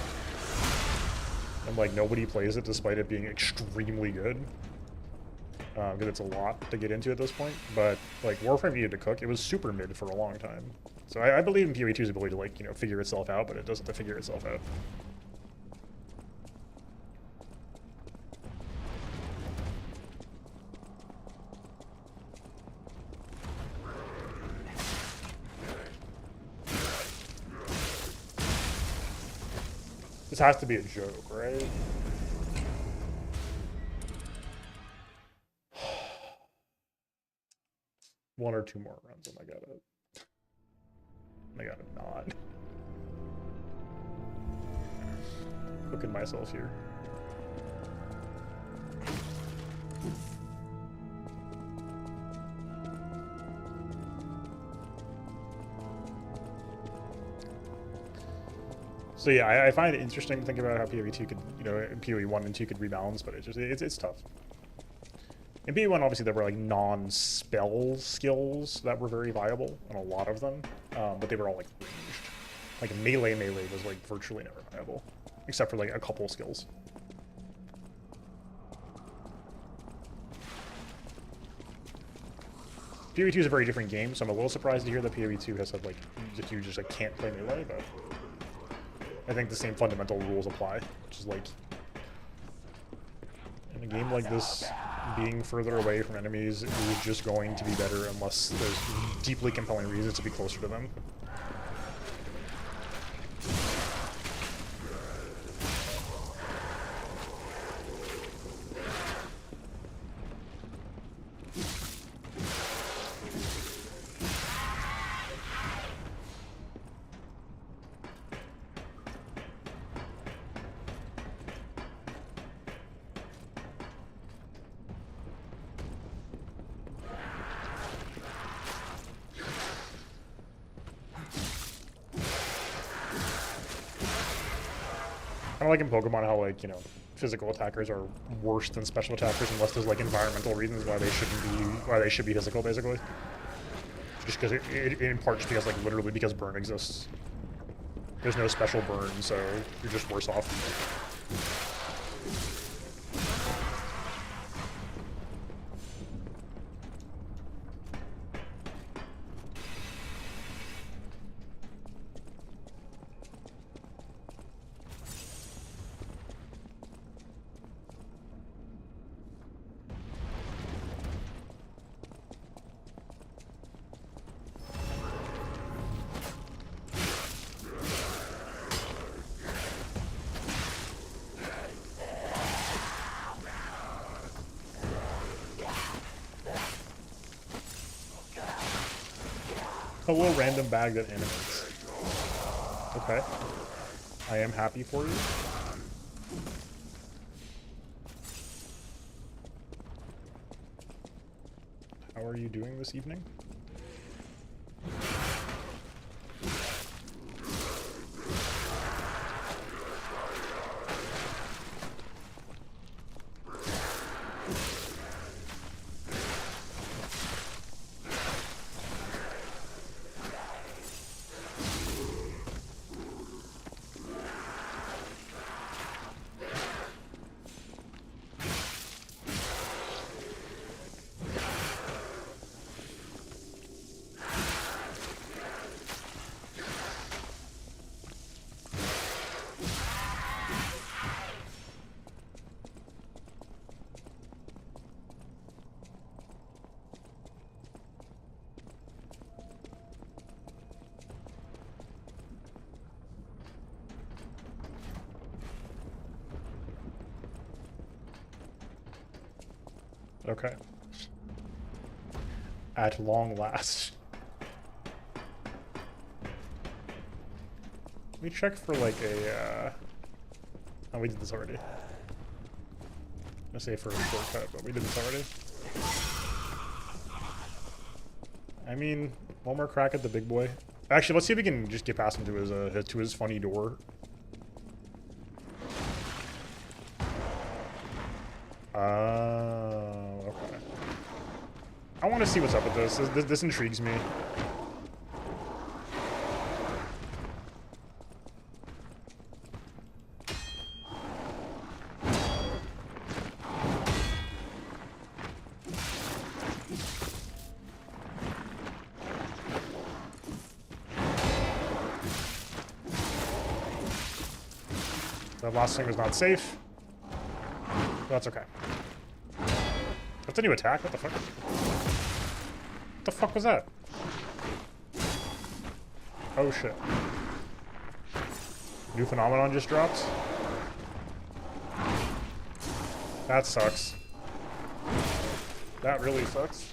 And like nobody plays it despite it being extremely good. Because it's a lot to get into at this point. But like Warframe needed to cook. It was super mid for a long time. So I believe in PoE2's ability to like, you know, figure itself out, but it doesn't have to figure itself out. This has to be a joke, right? One or two more runs and I got it not. Cooking myself here. So yeah, I find it interesting to think about how PoE2 could, you know, PoE1 and 2 could rebalance, but it's tough. In PoE1, obviously, there were like non-spell skills that were very viable, and a lot of them, but they were all like ranged. Like melee was like virtually never viable, except for like a couple skills. PoE2 is a very different game, so I'm a little surprised to hear that PoE2 has said like that you just like can't play melee, but I think the same fundamental rules apply, which is like, in a game like this, being further away from enemies is just going to be better unless there's deeply compelling reasons to be closer to them. Kind of like in Pokemon, how like, you know, physical attackers are worse than special attackers unless there's like environmental reasons why they should be physical, basically. Just because in part just because like literally because burn exists. There's no special burn, so you're just worse off. A little random bag that animates. Okay. I am happy for you. How are you doing this evening? Okay. At long last. Let me check for like a, oh, we did this already. I'm gonna say for a shortcut, but we did this already. I mean, one more crack at the big boy. Actually, let's see if we can just get past him to his funny door. Okay. I want to see what's up with this. This intrigues me. The last thing was not safe. But that's okay. That's a new attack? What the fuck? What the fuck was that? Oh shit. New phenomenon just dropped? That sucks. That really sucks.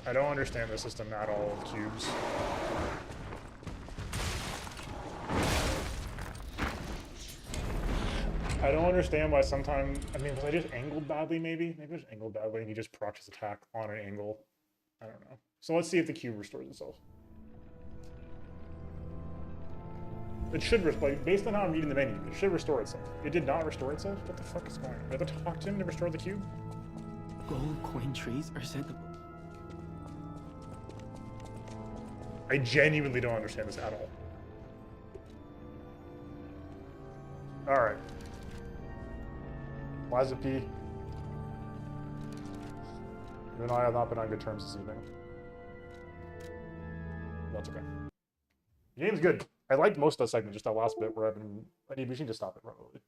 I don't understand the system at all of cubes. I don't understand why sometimes, I mean, was I just angled badly maybe? Maybe I was angled badly and he just procs his attack on an angle. I don't know. So let's see if the cube restores itself. It should, like, based on how I'm reading the menu, it should restore itself. It did not restore itself? What the fuck is going on? Do I have to talk to him to restore the cube? Gold coin trees are said to... I genuinely don't understand this at all. Alright. Liza P. You and I have not been on good terms this evening. That's okay. The game's good. I liked most of that segment, just that last bit where we need to stop it probably.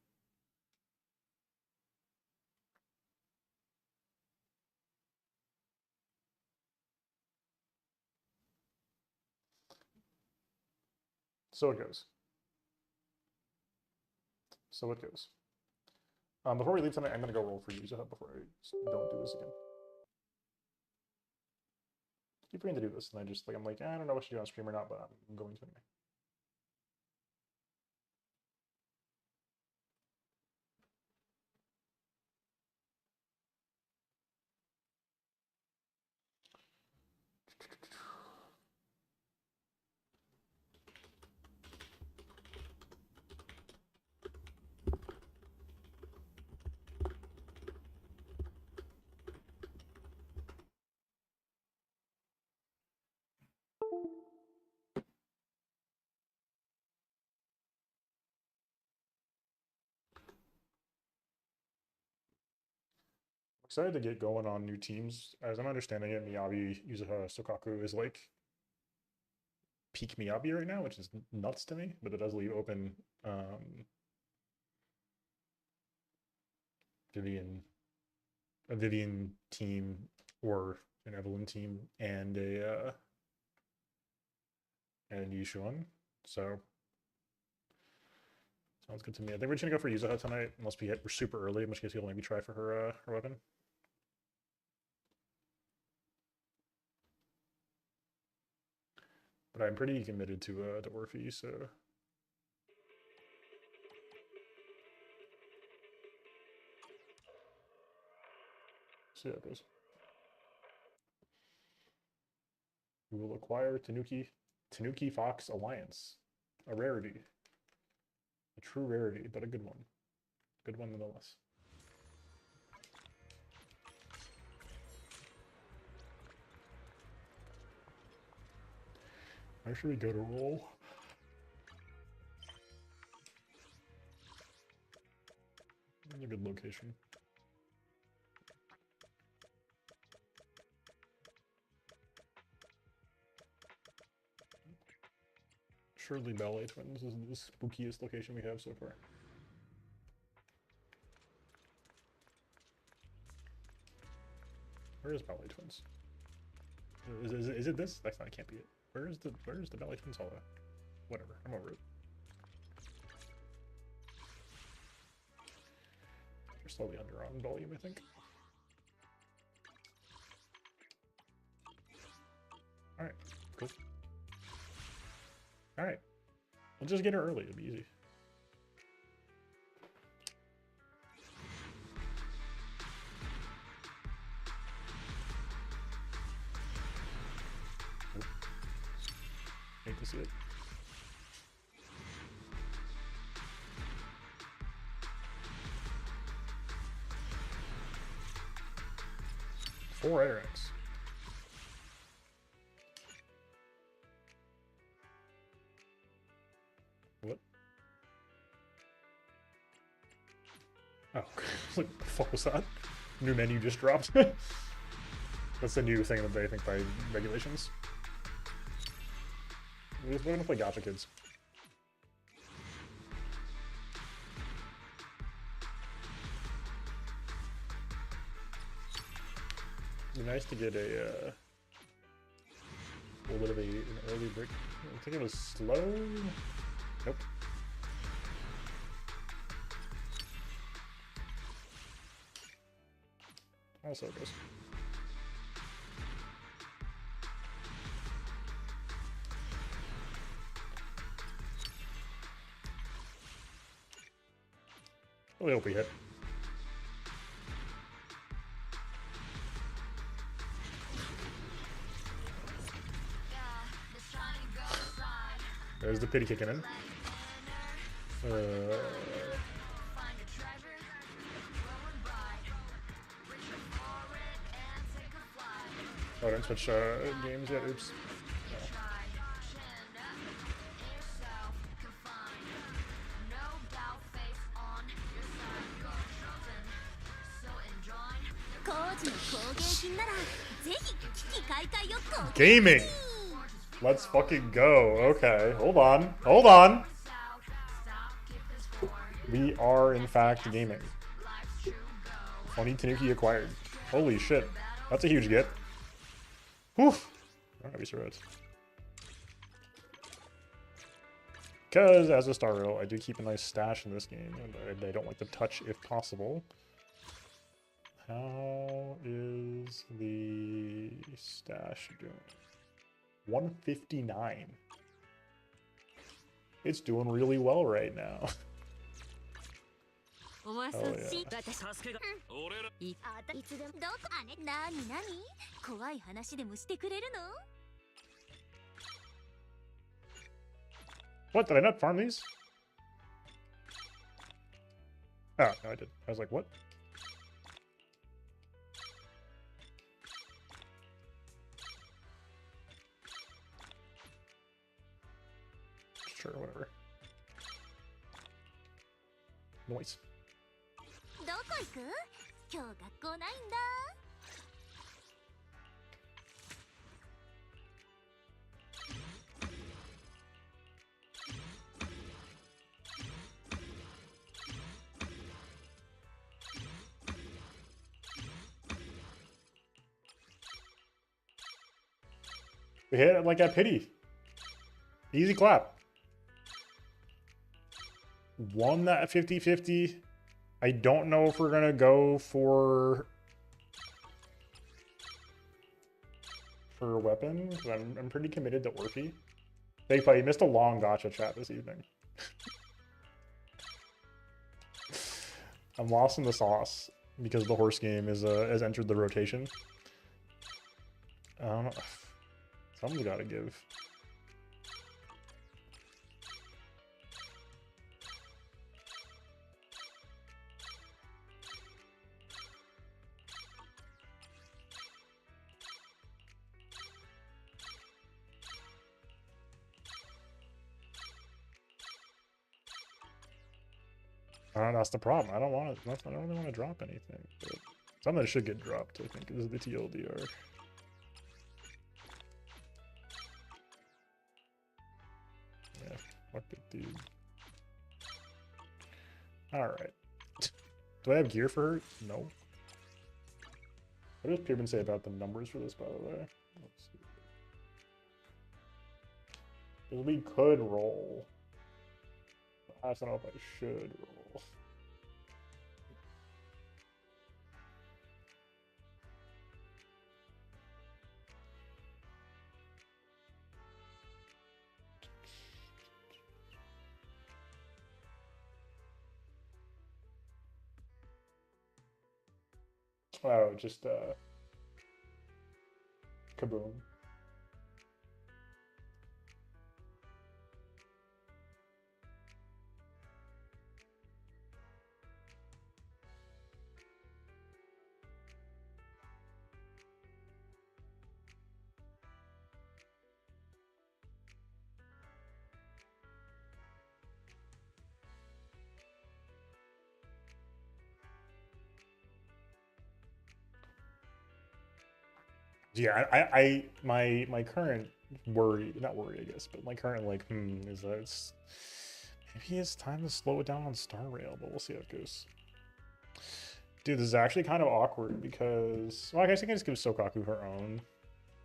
So it goes. So it goes. Before we leave tonight, I'm going to go roll for user hub before I don't do this again. I keep forgetting to do this, and I'm like, I don't know what to do on stream or not, but I'm going to anyway. Excited to get going on new teams. As I'm understanding it, Miyabi Yuzuha Sokaku is like peak Miyabi right now, which is nuts to me, but it does leave open a Vivian team or an Evelyn team and a and Yushuan. So sounds good to me. I think we're just gonna go for Yuzuha tonight, unless we're super early, in which case we'll maybe try for her her weapon. But I'm pretty committed to Orphe, so see how it goes. We will acquire Tanuki Fox Alliance. A rarity. A true rarity, but a good one. Good one nonetheless. Where should we go to roll? That's a good location. Surely Ballet Twins is the spookiest location we have so far. Where is Ballet Twins? Is it this? That's not. It can't be it. Where's the Ballet Twins Hollow? Whatever. I'm over it. We're slowly under on volume, I think. All right. Cool. All right. We'll just get her early. It'll be easy. Hate to see it. Four Erics. What? Oh, what the fuck was that? New menu just dropped. That's the new thing that they think by regulations. We're gonna play Gacha Kids. It'd be nice to get a little bit of an early break. I think it was slow. Nope. Also it goes. Really hope we hit. There's the pity kicking in. Oh, I didn't switch games yet. Oops. Gaming! Let's fucking go. Okay, hold on. Hold on. We are, in fact, gaming. Funny Tanuki acquired. Holy shit. That's a huge get. Whew. I'm gonna be surprised. Because, as a star rail, I do keep a nice stash in this game, and I don't like to touch if possible. How is the stash doing? 159. It's doing really well right now. Oh yeah. What? Did I not farm these? Oh, no, I did. I was like, what? Sure, whatever. Noise. 今日学校ないんだ。 We hit it like at pity. Easy clap. Won that 50-50. I don't know if we're gonna go for a weapon, because I'm pretty committed to Orphe. Big play, you missed a long gacha chat this evening. I'm lost in the sauce because the horse game is has entered the rotation. I don't know. Something's got to give. That's the problem. I don't want to. I don't really want to drop anything. But something should get dropped, I think, is the TLDR. Yeah, fuck it, dude. Alright. Do I have gear for her? No. What does Pearman say about the numbers for this, by the way? Let's see. 'Cause we could roll. I don't know if I should roll. Oh, just kaboom. Yeah, my current worry, not worry, I guess, but my current like is that it's maybe it's time to slow it down on Star Rail, but we'll see how it goes. Dude, this is actually kind of awkward because, well, I guess I can just give Sokaku her own.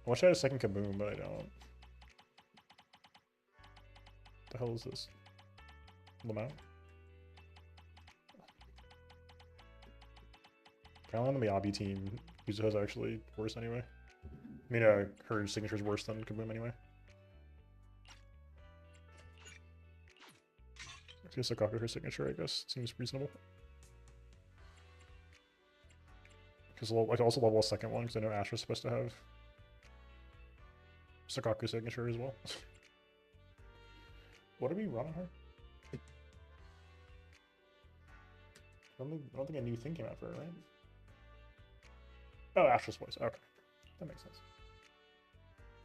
I wish I had a second Kaboom, but I don't. The hell is this? Lamau? Apparently on the Miyabi team, Yuzuha's actually worse anyway. I mean, her signature is worse than Kaboom anyway. Give Sokaku her signature, I guess. Seems reasonable. Because I can also level a second one, because I know Astra's supposed to have Sokaku signature as well. What are we running her? I don't think a new thing came out for her, right? Oh, Astra's voice. Okay. That makes sense.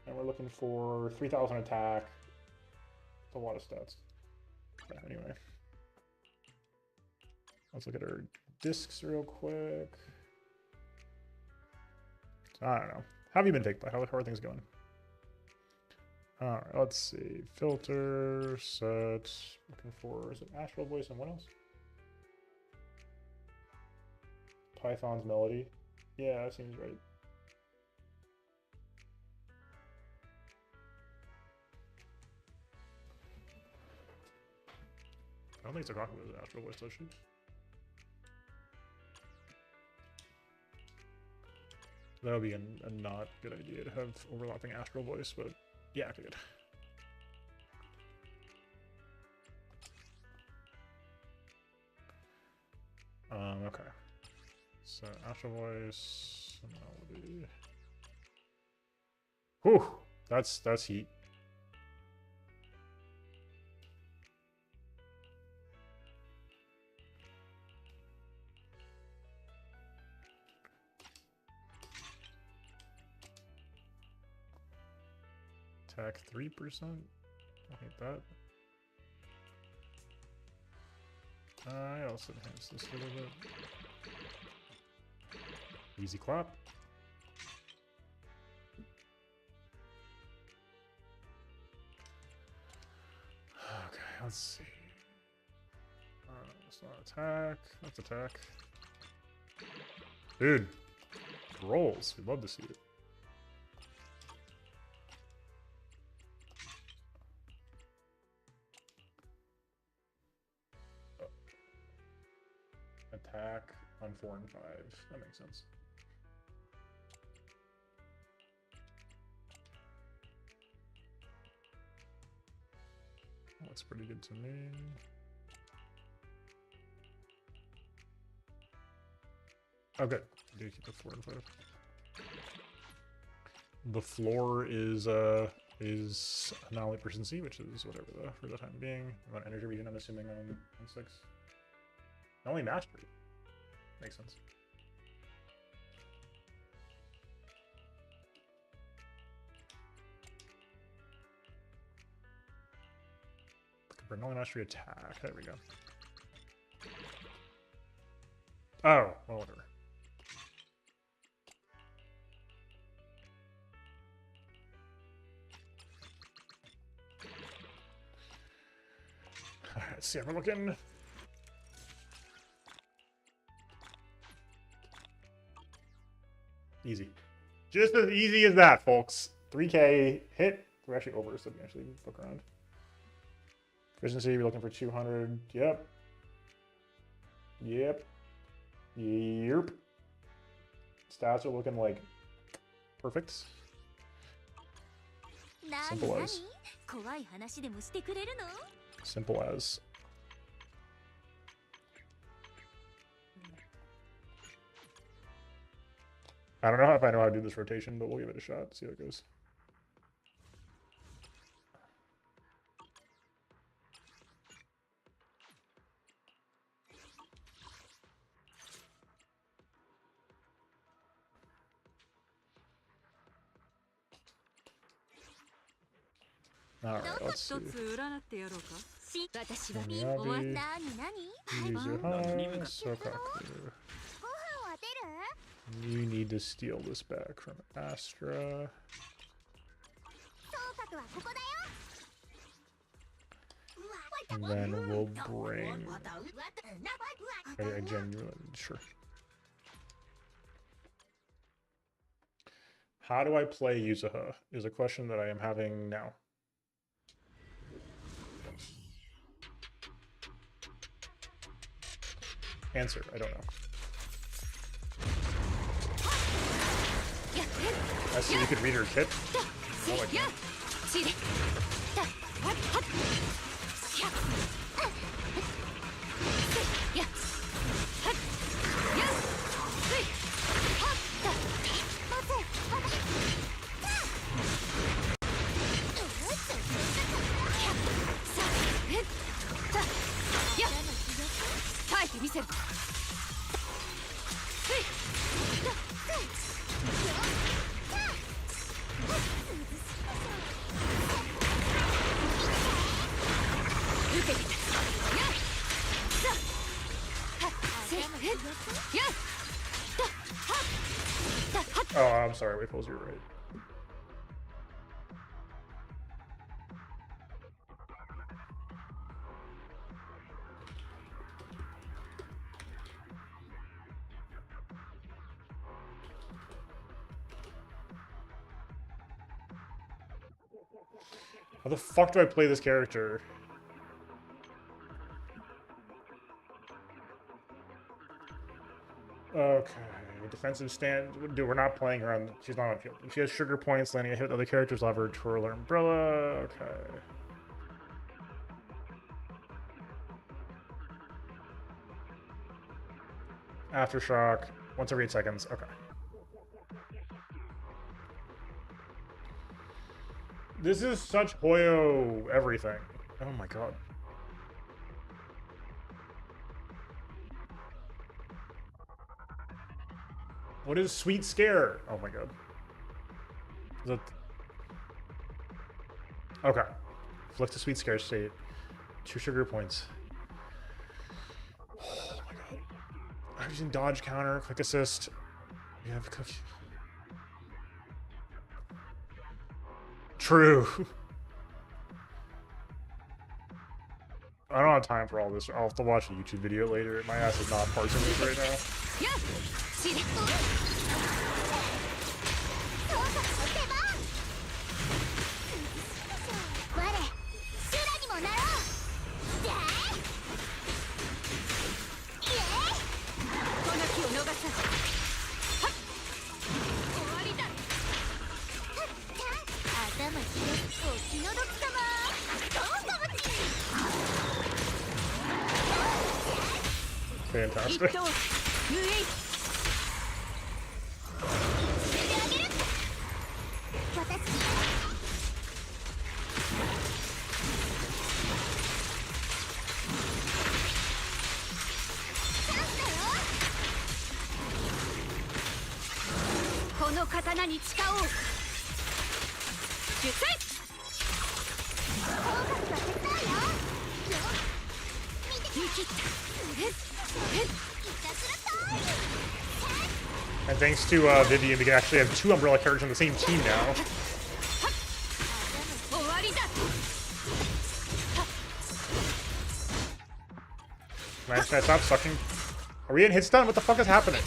And we're looking for 3,000 attack. That's a lot of stats. Yeah, anyway. Let's look at her discs real quick. I don't know. How have you been faked by? How are things going? Alright, let's see. Filter, set. Looking for, is it Astral Voice and what else? Python's Melody. Yeah, that seems right. I don't think Sokaku was an Astral Voice, does she? That would be a not good idea to have overlapping Astral Voice, but yeah, okay, good. Okay. So Astral Voice, Melody. Whew, that's heat. Attack 3%. I hate that. I also enhance this a little bit. Easy clap. Okay, let's see. That's not attack. That's attack. Dude, rolls. We'd love to see it. Attack on 4 and 5. That makes sense. Looks pretty good to me. Oh, good. I do keep the 4 and 5. The floor is Annihilate Proficiency, which is whatever for the time being. On Energy Region, I'm assuming on 6. Only Mastery. Makes sense. For only Mastery attack. There we go. Oh, well, whatever. Alright, let's see how we're looking. Easy. Just as easy as that, folks. 3K hit. We're actually over, so we can actually look around. Efficiency, we're looking for 200. Yep. Yep. Yep. Stats are looking like perfect. Simple as. Simple as. I don't know if I know how to do this rotation, but we'll give it a shot. See how it goes. Alright, let's see. Miyabi, Yuzuha, Sokaku. You need to steal this back from Astra. And then we'll bring a genuine, sure. How do I play Yuzuha is a question that I am having now. Answer, I don't know. I see you could read her kit. No, I can't. Oh, I'm sorry, wait, Pose, you're right. How the fuck do I play this character? Okay, defensive stand. Dude, we're not playing her on. She's not on field. If she has sugar points, landing a hit with other characters, will have her twirl her umbrella. Okay. Aftershock. Once every 8 seconds. Okay. This is such Hoyo everything. Oh my god. What is Sweet Scare? Oh my god. Is that... Okay. Flick to Sweet Scare state. 2 sugar points. Oh my god. I'm using dodge counter, quick assist. We have cookie. True. I don't have time for all this. I'll have to watch a YouTube video later. My ass is not parsing this right now. Fantastic. この刀に誓おう。術 And thanks to Vivian, we can actually have 2 Umbrella characters on the same team now. Man, can I stop sucking? Are we getting hit stun? What the fuck is happening?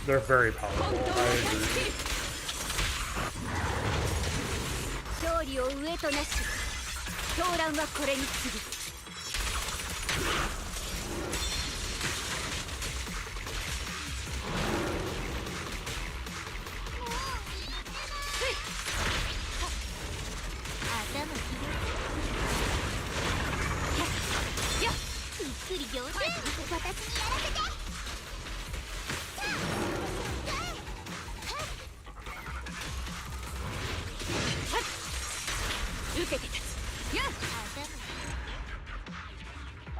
They're very powerful. I agree. 勝利を上となし、狂乱はこれに次ぐ。ゆっくり上手。私にやらせて。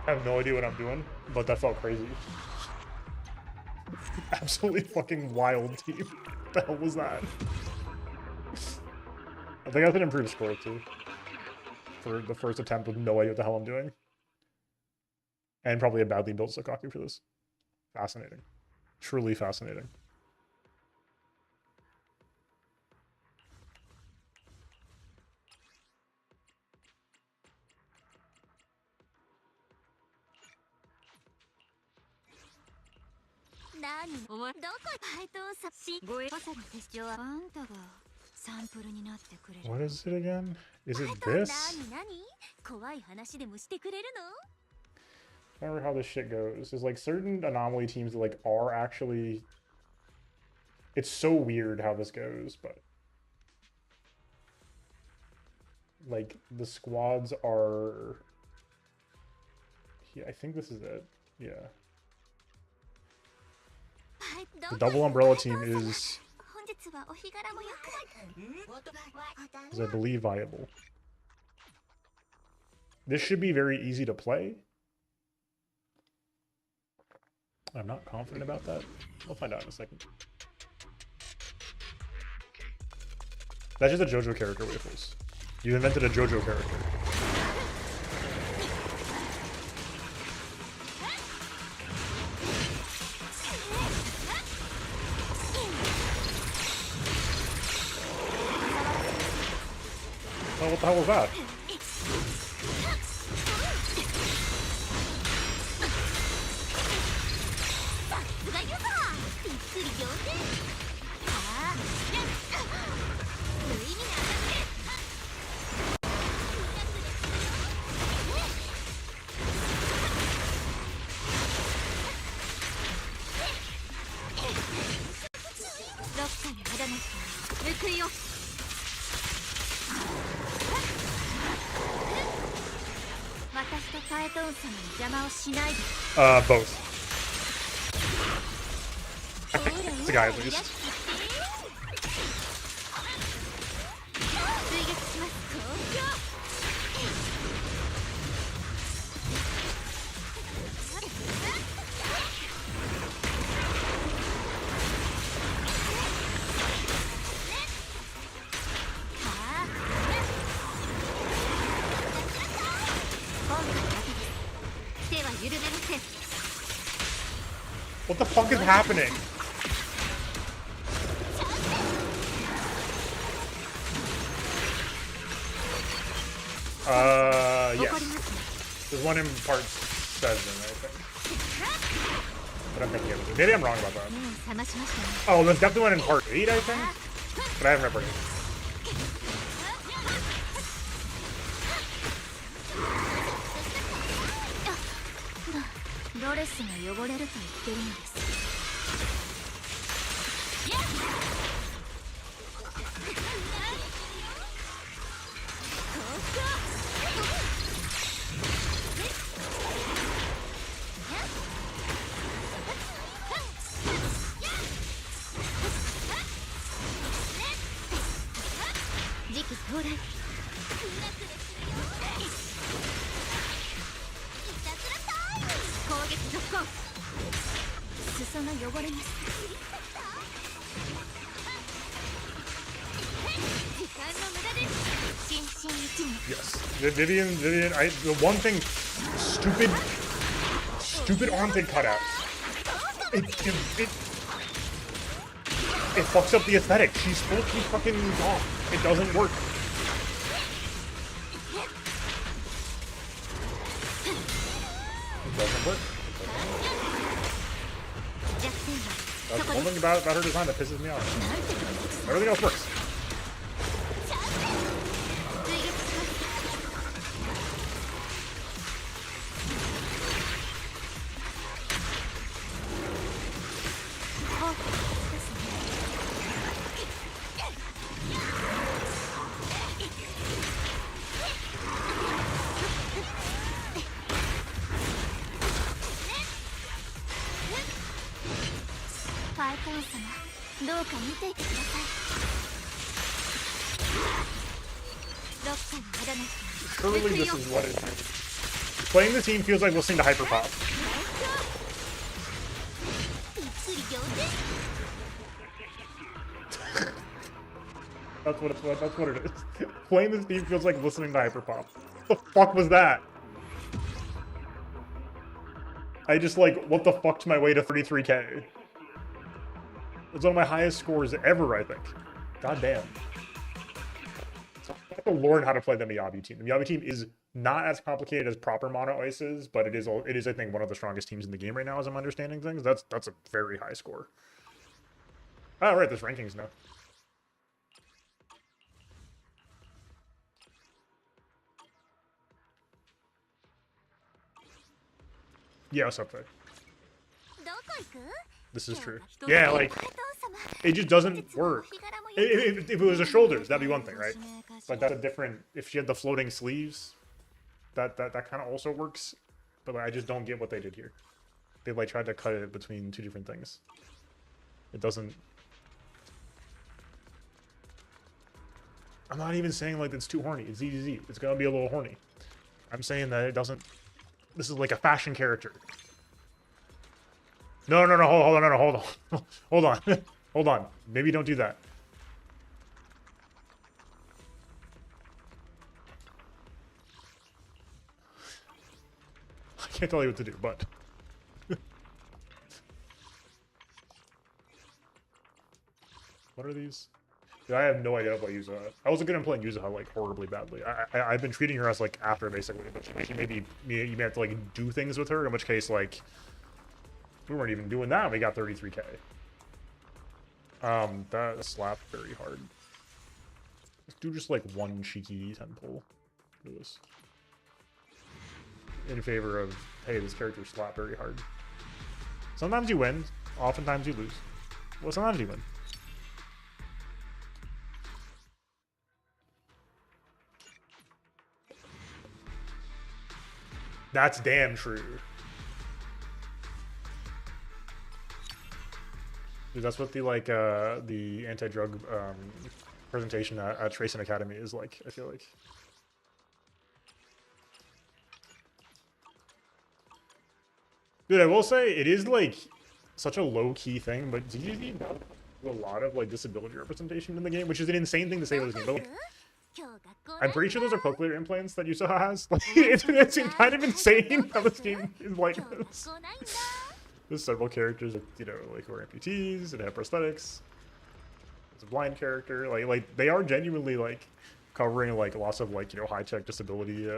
I have no idea what I'm doing, but that felt crazy. Absolutely fucking wild team. What the hell was that? I think I could improve score too. For the first attempt with no idea what the hell I'm doing. And probably a badly built Sakaku for this. Fascinating. Truly fascinating. What is it again? Is it this? I remember how this shit goes. There's like certain anomaly teams that like are actually... It's so weird how this goes, but... Like, the squads are... Yeah, I think this is it. Yeah. The double umbrella team is I believe viable. This should be very easy to play. I'm not confident about that. We'll find out in a second. That's just a JoJo character, Waffles. You invented a JoJo character. Oh, what the hell was that? 私とファエトン様の邪魔をしないで。 Both. It's a guy at least. 追撃します。手は緩めません。 What the fuck is happening? Yes. There's one in part 7, I think. But I'm thinking of it. Maybe I'm wrong about that. 目を覚ましましたね。 Oh, there's definitely one in part 8, I think. But I haven't read part 8. ドレスが汚れると言ってるのです。時期到来。攻撃続行。裾が汚れます。時間の無駄です。心身一に。 Yes. Vivian, the one thing, stupid armpit cutouts. It fucks up the aesthetic. She's supposed to be fucking off. It doesn't work. It doesn't work. That's the one thing about her design that pisses me off. Everything else works. ファイトン様、どうか見ていてください。どっかにあらなきゃ。 Surely this is what it is. Playing the team feels like listening to Hyperpop. びっくり仰天。 That's what it is. Playing this team feels like listening to Hyperpop. What the fuck was that? I just like, what the fuck's my way to 33k? It's one of my highest scores ever, I think. God damn. So I have to learn how to play the Miyabi team. The Miyabi team is not as complicated as proper Mono Ice is, but it is, I think, one of the strongest teams in the game right now, as I'm understanding things. That's a very high score. Oh, right, there's rankings now. Yeah, what's up, Faye? This is true. Yeah, like, it just doesn't work. If it was the shoulders, that'd be one thing, right? But that's a different, if she had the floating sleeves, that kind of also works. But like, I just don't get what they did here. They like tried to cut it between two different things. It doesn't. I'm not even saying like it's too horny. It's ZZZ. It's gonna be a little horny. I'm saying that it doesn't. This is like a fashion character. No, hold on. Hold on. Hold on. Maybe don't do that. I can't tell you what to do, but... What are these? Dude, I have no idea how to play Yuzuha. I wasn't gonna play Yuzuha like horribly badly. I've been treating her as like after basically, but maybe you may have to like do things with her. In which case, like we weren't even doing that. We got 33k. That slapped very hard. Let's do just like one cheeky 10 pull. Do this in favor of hey, this character slapped very hard. Sometimes you win. Oftentimes you lose. Well, sometimes you win. That's damn true. Dude, that's what the like the anti-drug presentation at Tracing Academy is like, I feel like. Dude, I will say it is like such a low-key thing, but ZGZ does a lot of like disability representation in the game, which is an insane thing to say about this game. But, like, I'm pretty sure those are cochlear implants that Yusuha has. Like, it's kind of insane how this game is like this. There's several characters, you know, like who are amputees that have prosthetics. It's a blind character. Like they are genuinely like covering like lots of like, you know, high-tech disability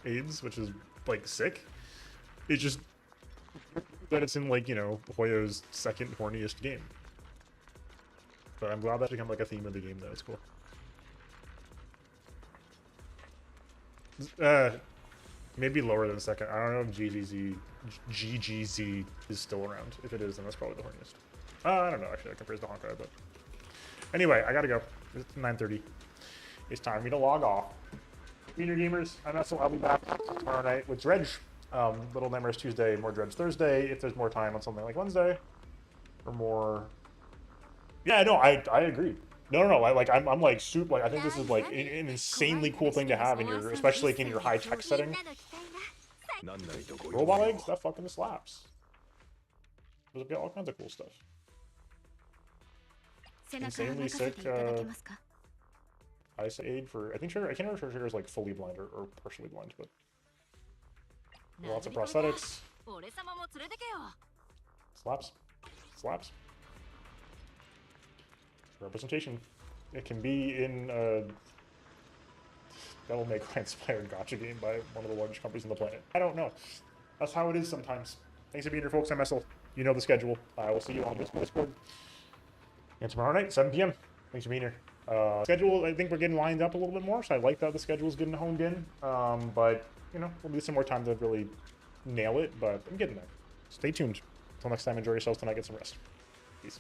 aids, which is like sick. It's just that it's in like, you know, Hoyo's second horniest game. But I'm glad that's become like a theme of the game though. It's cool. Maybe lower than second. I don't know if GGZ is still around. If it is, then that's probably the horniest. I don't know, actually, that compares to Honkai, but... Anyway, I gotta go. It's 9:30. It's time for me to log off. Meteor Gamers, I'll be back tomorrow night with Dredge. Little Nightmares Tuesday, more Dredge Thursday, if there's more time on something like Wednesday. Or more... Yeah, no, I agree. No, like I'm like super. Like I think this is like an insanely cool thing to have in your, especially like in your high tech setting. Robot legs, that fucking slaps. There's all kinds of cool stuff. Insanely sick eyesight aid for. I think I can't remember if Trigger's like fully blind or partially blind, but lots of prosthetics. Slaps. Representation. It can be in Devil May Cry inspired gacha game by one of the largest companies on the planet. I don't know. That's how it is sometimes. Thanks for being here, folks. I'm Essel. You know the schedule. I will see you on Discord. And tomorrow night, 7 p.m. Thanks for being here. Schedule, I think we're getting lined up a little bit more, so I like that the schedule's getting honed in. But, you know, we'll need some more time to really nail it, but I'm getting there. Stay tuned. Until next time, enjoy yourselves tonight. Get some rest. Peace.